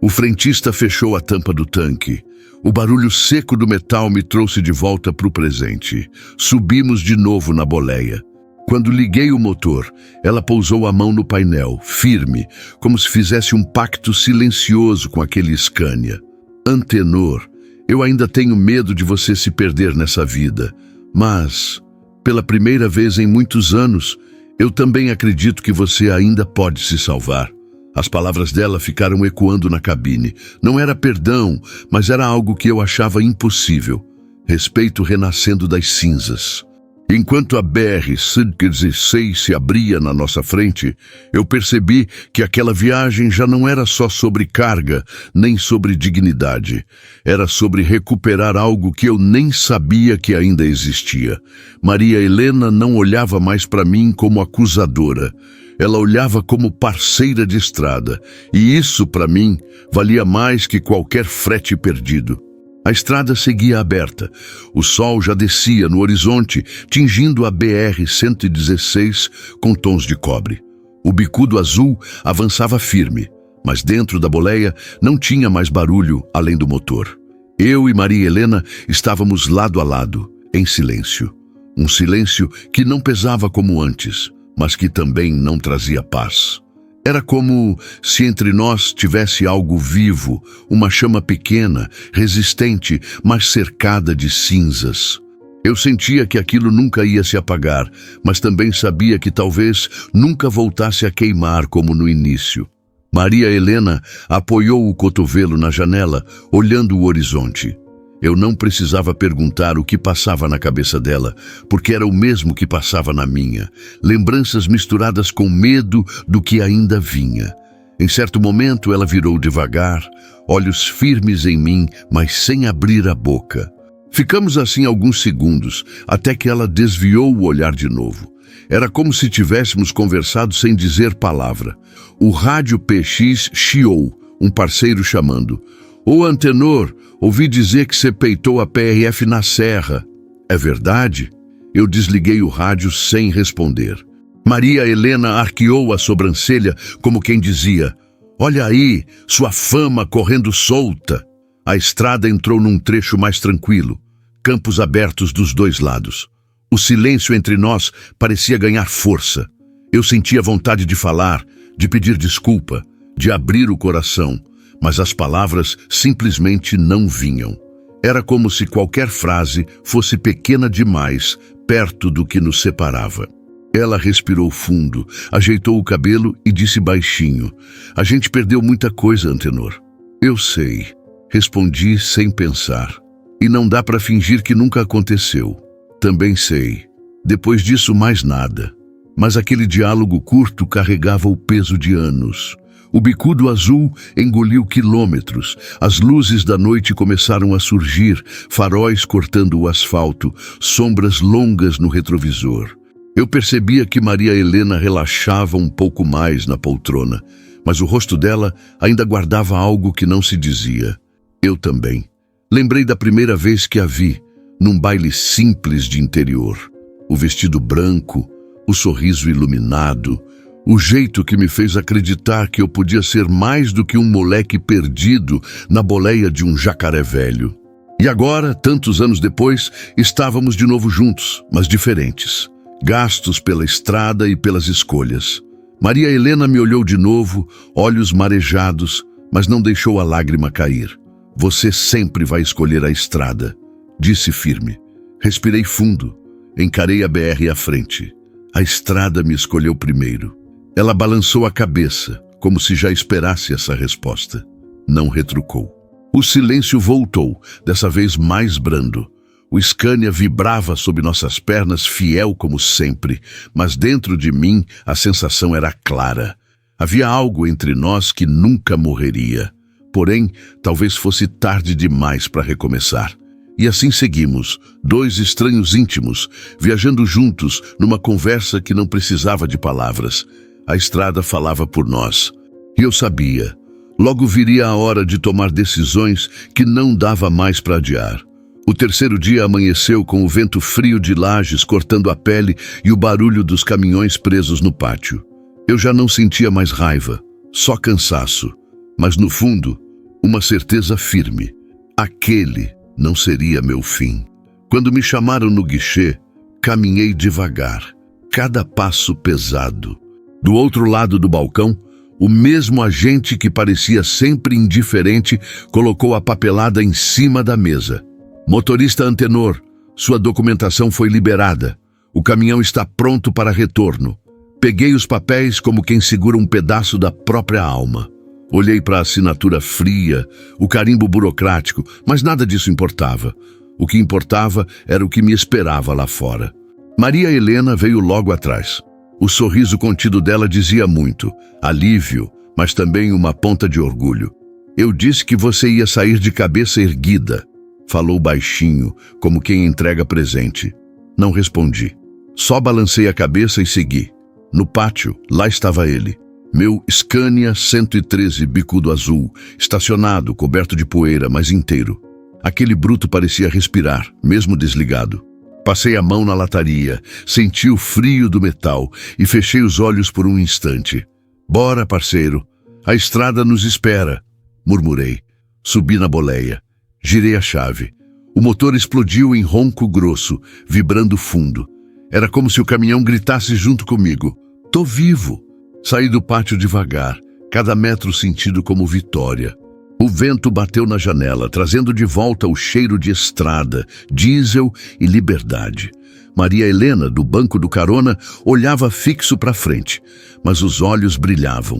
O frentista fechou a tampa do tanque. O barulho seco do metal me trouxe de volta para o presente. Subimos de novo na boleia. Quando liguei o motor, ela pousou a mão no painel, firme, como se fizesse um pacto silencioso com aquele Scania. Antenor, eu ainda tenho medo de você se perder nessa vida, mas, pela primeira vez em muitos anos, eu também acredito que você ainda pode se salvar. As palavras dela ficaram ecoando na cabine. Não era perdão, mas era algo que eu achava impossível. Respeito renascendo das cinzas. Enquanto a BR-116 se abria na nossa frente, eu percebi que aquela viagem já não era só sobre carga, nem sobre dignidade. Era sobre recuperar algo que eu nem sabia que ainda existia. Maria Helena não olhava mais para mim como acusadora. Ela olhava como parceira de estrada, e isso, para mim, valia mais que qualquer frete perdido. A estrada seguia aberta. O sol já descia no horizonte, tingindo a BR-116 com tons de cobre. O bicudo azul avançava firme, mas dentro da boleia não tinha mais barulho além do motor. Eu e Maria Helena estávamos lado a lado, em silêncio. Um silêncio que não pesava como antes, mas que também não trazia paz. Era como se entre nós tivesse algo vivo, uma chama pequena, resistente, mas cercada de cinzas. Eu sentia que aquilo nunca ia se apagar, mas também sabia que talvez nunca voltasse a queimar como no início. Maria Helena apoiou o cotovelo na janela, olhando o horizonte. Eu não precisava perguntar o que passava na cabeça dela, porque era o mesmo que passava na minha. Lembranças misturadas com medo do que ainda vinha. Em certo momento ela virou devagar, olhos firmes em mim, mas sem abrir a boca. Ficamos assim alguns segundos, até que ela desviou o olhar de novo. Era como se tivéssemos conversado sem dizer palavra. O rádio PX chiou, um parceiro chamando. Ô Antenor, ouvi dizer que você peitou a PRF na serra. É verdade? Eu desliguei o rádio sem responder. Maria Helena arqueou a sobrancelha como quem dizia: olha aí, sua fama correndo solta. A estrada entrou num trecho mais tranquilo, campos abertos dos dois lados. O silêncio entre nós parecia ganhar força. Eu sentia vontade de falar, de pedir desculpa, de abrir o coração, mas as palavras simplesmente não vinham. Era como se qualquer frase fosse pequena demais, perto do que nos separava. Ela respirou fundo, ajeitou o cabelo e disse baixinho: a gente perdeu muita coisa, Antenor. Eu sei, respondi sem pensar. E não dá para fingir que nunca aconteceu. Também sei. Depois disso, mais nada. Mas aquele diálogo curto carregava o peso de anos. O bicudo azul engoliu quilômetros. As luzes da noite começaram a surgir, faróis cortando o asfalto, sombras longas no retrovisor. Eu percebia que Maria Helena relaxava um pouco mais na poltrona, mas o rosto dela ainda guardava algo que não se dizia. Eu também. Lembrei da primeira vez que a vi, num baile simples de interior. O vestido branco, o sorriso iluminado, o jeito que me fez acreditar que eu podia ser mais do que um moleque perdido na boleia de um jacaré velho. E agora, tantos anos depois, estávamos de novo juntos, mas diferentes. Gastos pela estrada e pelas escolhas. Maria Helena me olhou de novo, olhos marejados, mas não deixou a lágrima cair. Você sempre vai escolher a estrada, disse firme. Respirei fundo, encarei a BR à frente. A estrada me escolheu primeiro. Ela balançou a cabeça, como se já esperasse essa resposta. Não retrucou. O silêncio voltou, dessa vez mais brando. O Scania vibrava sob nossas pernas, fiel como sempre, mas dentro de mim a sensação era clara. Havia algo entre nós que nunca morreria. Porém, talvez fosse tarde demais para recomeçar. E assim seguimos, dois estranhos íntimos, viajando juntos numa conversa que não precisava de palavras. A estrada falava por nós. E eu sabia, logo viria a hora de tomar decisões que não dava mais para adiar. O terceiro dia amanheceu com o vento frio de Lages cortando a pele e o barulho dos caminhões presos no pátio. Eu já não sentia mais raiva, só cansaço, mas no fundo, uma certeza firme. Aquele não seria meu fim. Quando me chamaram no guichê, caminhei devagar, cada passo pesado. Do outro lado do balcão, o mesmo agente que parecia sempre indiferente colocou a papelada em cima da mesa. Motorista Antenor, sua documentação foi liberada. O caminhão está pronto para retorno. Peguei os papéis como quem segura um pedaço da própria alma. Olhei para a assinatura fria, o carimbo burocrático, mas nada disso importava. O que importava era o que me esperava lá fora. Maria Helena veio logo atrás. O sorriso contido dela dizia muito, alívio, mas também uma ponta de orgulho. Eu disse que você ia sair de cabeça erguida. Falou baixinho, como quem entrega presente. Não respondi. Só balancei a cabeça e segui. No pátio, lá estava ele. Meu Scania 113 bicudo azul, estacionado, coberto de poeira, mas inteiro. Aquele bruto parecia respirar, mesmo desligado. Passei a mão na lataria, senti o frio do metal e fechei os olhos por um instante. Bora, parceiro, a estrada nos espera, murmurei. Subi na boleia, girei a chave. O motor explodiu em ronco grosso, vibrando fundo. Era como se o caminhão gritasse junto comigo. Tô vivo! Saí do pátio devagar, cada metro sentido como vitória. O vento bateu na janela, trazendo de volta o cheiro de estrada, diesel e liberdade. Maria Helena, do banco do carona, olhava fixo para frente, mas os olhos brilhavam.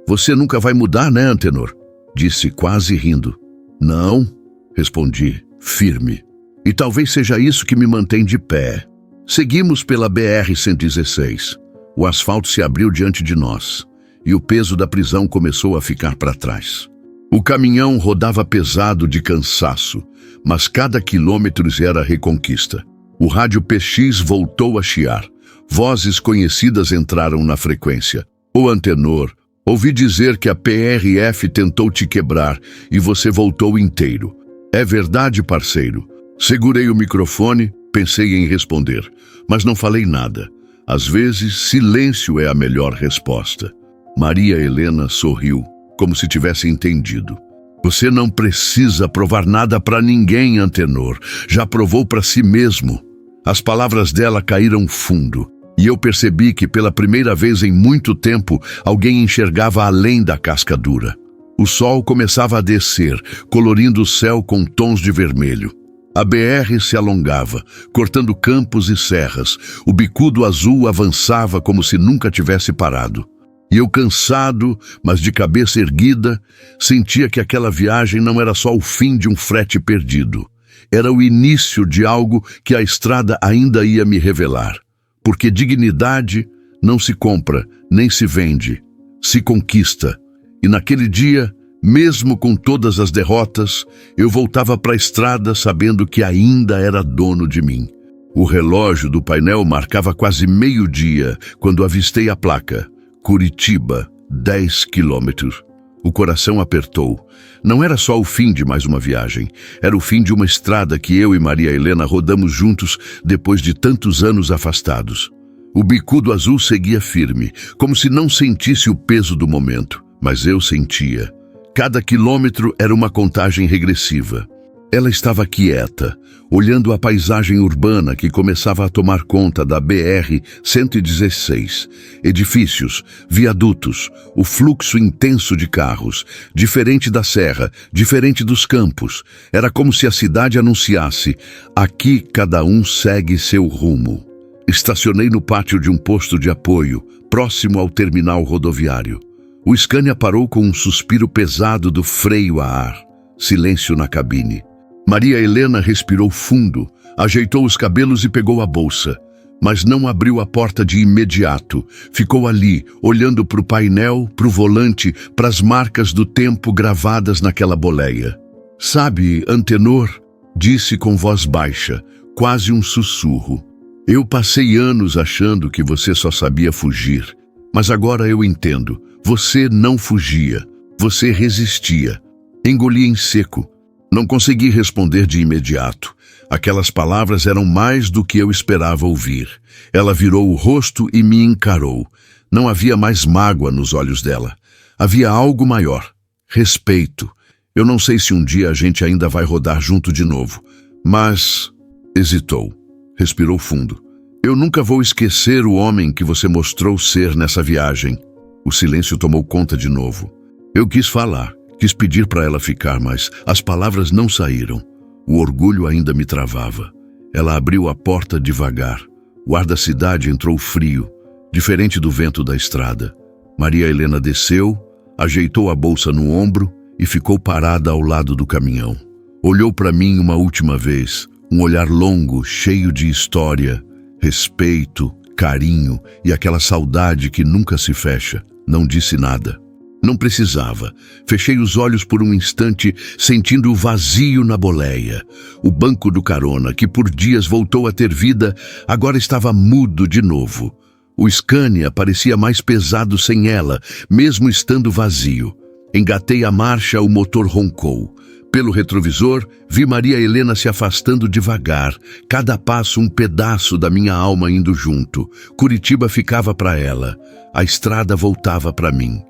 Você nunca vai mudar, né, Antenor? Disse quase rindo. Não, respondi, firme. E talvez seja isso que me mantém de pé. Seguimos pela BR-116. O asfalto se abriu diante de nós, e o peso da prisão começou a ficar para trás. O caminhão rodava pesado de cansaço, mas cada quilômetro era reconquista. O rádio PX voltou a chiar. Vozes conhecidas entraram na frequência. Ô Antenor, ouvi dizer que a PRF tentou te quebrar e você voltou inteiro. É verdade, parceiro? Segurei o microfone, pensei em responder, mas não falei nada. Às vezes, silêncio é a melhor resposta. Maria Helena sorriu, como se tivesse entendido. Você não precisa provar nada para ninguém, Antenor. Já provou para si mesmo. As palavras dela caíram fundo, e eu percebi que pela primeira vez em muito tempo alguém enxergava além da casca dura. O sol começava a descer, colorindo o céu com tons de vermelho. A BR se alongava, cortando campos e serras. O bicudo azul avançava como se nunca tivesse parado. E eu, cansado, mas de cabeça erguida, sentia que aquela viagem não era só o fim de um frete perdido. Era o início de algo que a estrada ainda ia me revelar. Porque dignidade não se compra, nem se vende. Se conquista. E naquele dia, mesmo com todas as derrotas, eu voltava para a estrada sabendo que ainda era dono de mim. O relógio do painel marcava quase meio-dia quando avistei a placa. Curitiba, 10 quilômetros. O coração apertou. Não era só o fim de mais uma viagem. Era o fim de uma estrada que eu e Maria Helena rodamos juntos depois de tantos anos afastados. O bicudo azul seguia firme, como se não sentisse o peso do momento. Mas eu sentia. Cada quilômetro era uma contagem regressiva. Ela estava quieta, olhando a paisagem urbana que começava a tomar conta da BR-116. Edifícios, viadutos, o fluxo intenso de carros, diferente da serra, diferente dos campos. Era como se a cidade anunciasse: aqui cada um segue seu rumo. Estacionei no pátio de um posto de apoio, próximo ao terminal rodoviário. O Scania parou com um suspiro pesado do freio a ar. Silêncio na cabine. Maria Helena respirou fundo, ajeitou os cabelos e pegou a bolsa. Mas não abriu a porta de imediato. Ficou ali, olhando para o painel, para o volante, para as marcas do tempo gravadas naquela boleia. Sabe, Antenor, Disse com voz baixa, quase um sussurro. Eu passei anos achando que você só sabia fugir, mas agora eu entendo. Você não fugia, você resistia. Engoli em seco. Não consegui responder de imediato. Aquelas palavras eram mais do que eu esperava ouvir. Ela virou o rosto e me encarou. Não havia mais mágoa nos olhos dela. Havia algo maior. Respeito. Eu não sei se um dia a gente ainda vai rodar junto de novo, mas... Hesitou. Respirou fundo. Eu nunca vou esquecer o homem que você mostrou ser nessa viagem. O silêncio tomou conta de novo. Eu quis falar, quis pedir para ela ficar, mas as palavras não saíram. O orgulho ainda me travava. Ela abriu a porta devagar. O ar da cidade entrou frio, diferente do vento da estrada. Maria Helena desceu, ajeitou a bolsa no ombro e ficou parada ao lado do caminhão. Olhou para mim uma última vez, um olhar longo, cheio de história, respeito, carinho e aquela saudade que nunca se fecha. Não disse nada. Não precisava. Fechei os olhos por um instante, sentindo o vazio na boleia. O banco do carona, que por dias voltou a ter vida, agora estava mudo de novo. O Scania parecia mais pesado sem ela, mesmo estando vazio. Engatei a marcha, o motor roncou. Pelo retrovisor, vi Maria Helena se afastando devagar, cada passo um pedaço da minha alma indo junto. Curitiba ficava para ela, a estrada voltava para mim.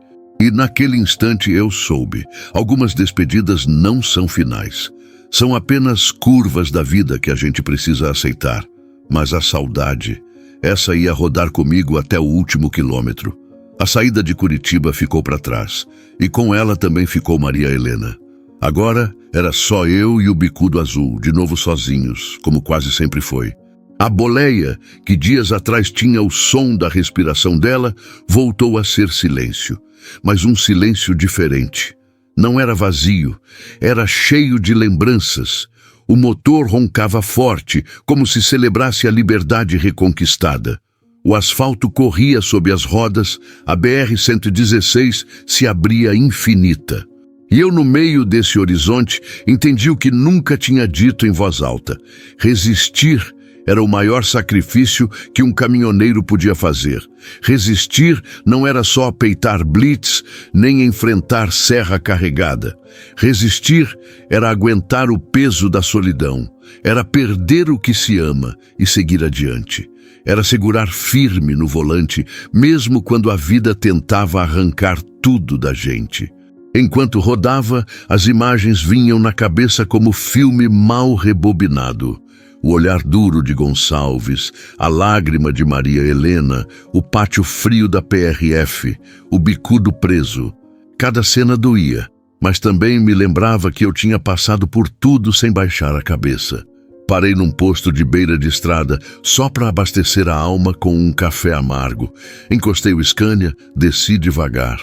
E naquele instante eu soube, algumas despedidas não são finais. São apenas curvas da vida que a gente precisa aceitar. Mas a saudade, essa ia rodar comigo até o último quilômetro. A saída de Curitiba ficou para trás, e com ela também ficou Maria Helena. Agora era só eu e o bicudo azul, de novo sozinhos, como quase sempre foi. A boleia, que dias atrás tinha o som da respiração dela, voltou a ser silêncio. Mas um silêncio diferente. Não era vazio, era cheio de lembranças. O motor roncava forte, como se celebrasse a liberdade reconquistada. O asfalto corria sob as rodas, a BR-116 se abria infinita. E eu, no meio desse horizonte, entendi o que nunca tinha dito em voz alta. Resistir era o maior sacrifício que um caminhoneiro podia fazer. Resistir não era só peitar blitz, nem enfrentar serra carregada. Resistir era aguentar o peso da solidão. Era perder o que se ama e seguir adiante. Era segurar firme no volante, mesmo quando a vida tentava arrancar tudo da gente. Enquanto rodava, as imagens vinham na cabeça como filme mal rebobinado. O olhar duro de Gonçalves, a lágrima de Maria Helena, o pátio frio da PRF, o bicudo preso. Cada cena doía, mas também me lembrava que eu tinha passado por tudo sem baixar a cabeça. Parei num posto de beira de estrada só para abastecer a alma com um café amargo. Encostei o Scania, desci devagar.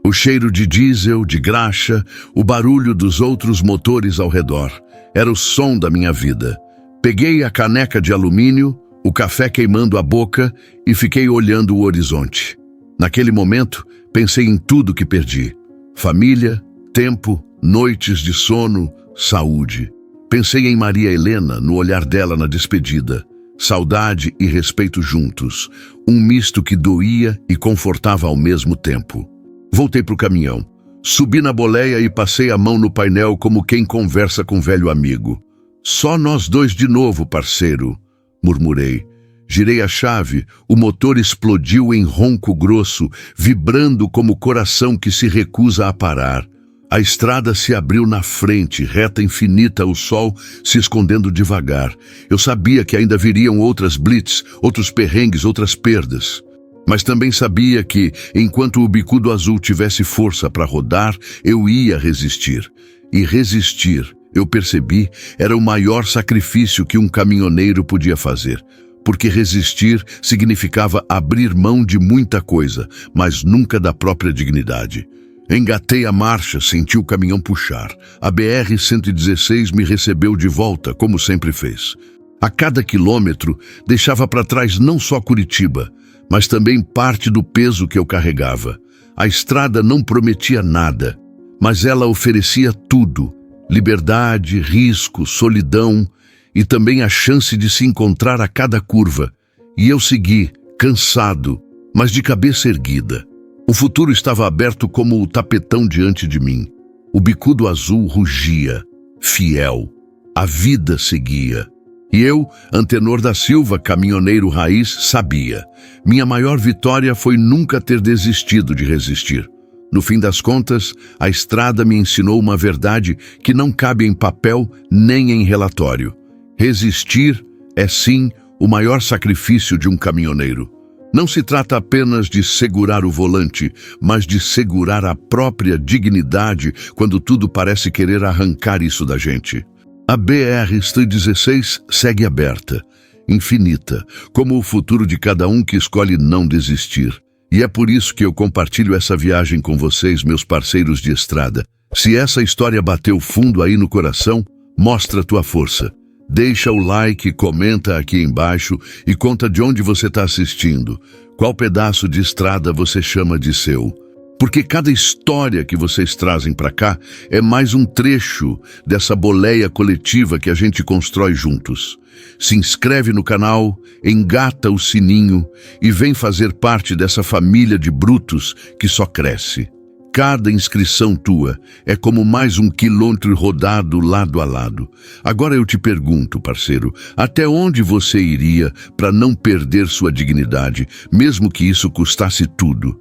O cheiro de diesel, de graxa, o barulho dos outros motores ao redor. Era o som da minha vida. Peguei a caneca de alumínio, o café queimando a boca e fiquei olhando o horizonte. Naquele momento, pensei em tudo que perdi. Família, tempo, noites de sono, saúde. Pensei em Maria Helena, no olhar dela na despedida. Saudade e respeito juntos. Um misto que doía e confortava ao mesmo tempo. Voltei para o caminhão. Subi na boleia e passei a mão no painel como quem conversa com um velho amigo. Só nós dois de novo, parceiro, murmurei. Girei a chave, o motor explodiu em ronco grosso, vibrando como o coração que se recusa a parar. A estrada se abriu na frente, reta infinita, o sol se escondendo devagar. Eu sabia que ainda viriam outras blitz, outros perrengues, outras perdas. Mas também sabia que, enquanto o bicudo azul tivesse força para rodar, eu ia resistir. E resistir, eu percebi, era o maior sacrifício que um caminhoneiro podia fazer. Porque resistir significava abrir mão de muita coisa, mas nunca da própria dignidade. Engatei a marcha, senti o caminhão puxar. A BR-116 me recebeu de volta, como sempre fez. A cada quilômetro, deixava para trás não só Curitiba, mas também parte do peso que eu carregava. A estrada não prometia nada, mas ela oferecia tudo. Liberdade, risco, solidão e também a chance de se encontrar a cada curva. E eu segui, cansado, mas de cabeça erguida. O futuro estava aberto como o tapetão diante de mim. O bicudo azul rugia, fiel. A vida seguia. E eu, Antenor da Silva, caminhoneiro raiz, sabia. Minha maior vitória foi nunca ter desistido de resistir. No fim das contas, a estrada me ensinou uma verdade que não cabe em papel nem em relatório. Resistir é, sim, o maior sacrifício de um caminhoneiro. Não se trata apenas de segurar o volante, mas de segurar a própria dignidade quando tudo parece querer arrancar isso da gente. A BR-116 segue aberta, infinita, como o futuro de cada um que escolhe não desistir. E é por isso que eu compartilho essa viagem com vocês, meus parceiros de estrada. Se essa história bateu fundo aí no coração, mostra tua força. Deixa o like, comenta aqui embaixo e conta de onde você está assistindo. Qual pedaço de estrada você chama de seu? Porque cada história que vocês trazem para cá é mais um trecho dessa boleia coletiva que a gente constrói juntos. Se inscreve no canal, engata o sininho e vem fazer parte dessa família de brutos que só cresce. Cada inscrição tua é como mais um quilômetro rodado lado a lado. Agora eu te pergunto, parceiro, até onde você iria para não perder sua dignidade, mesmo que isso custasse tudo?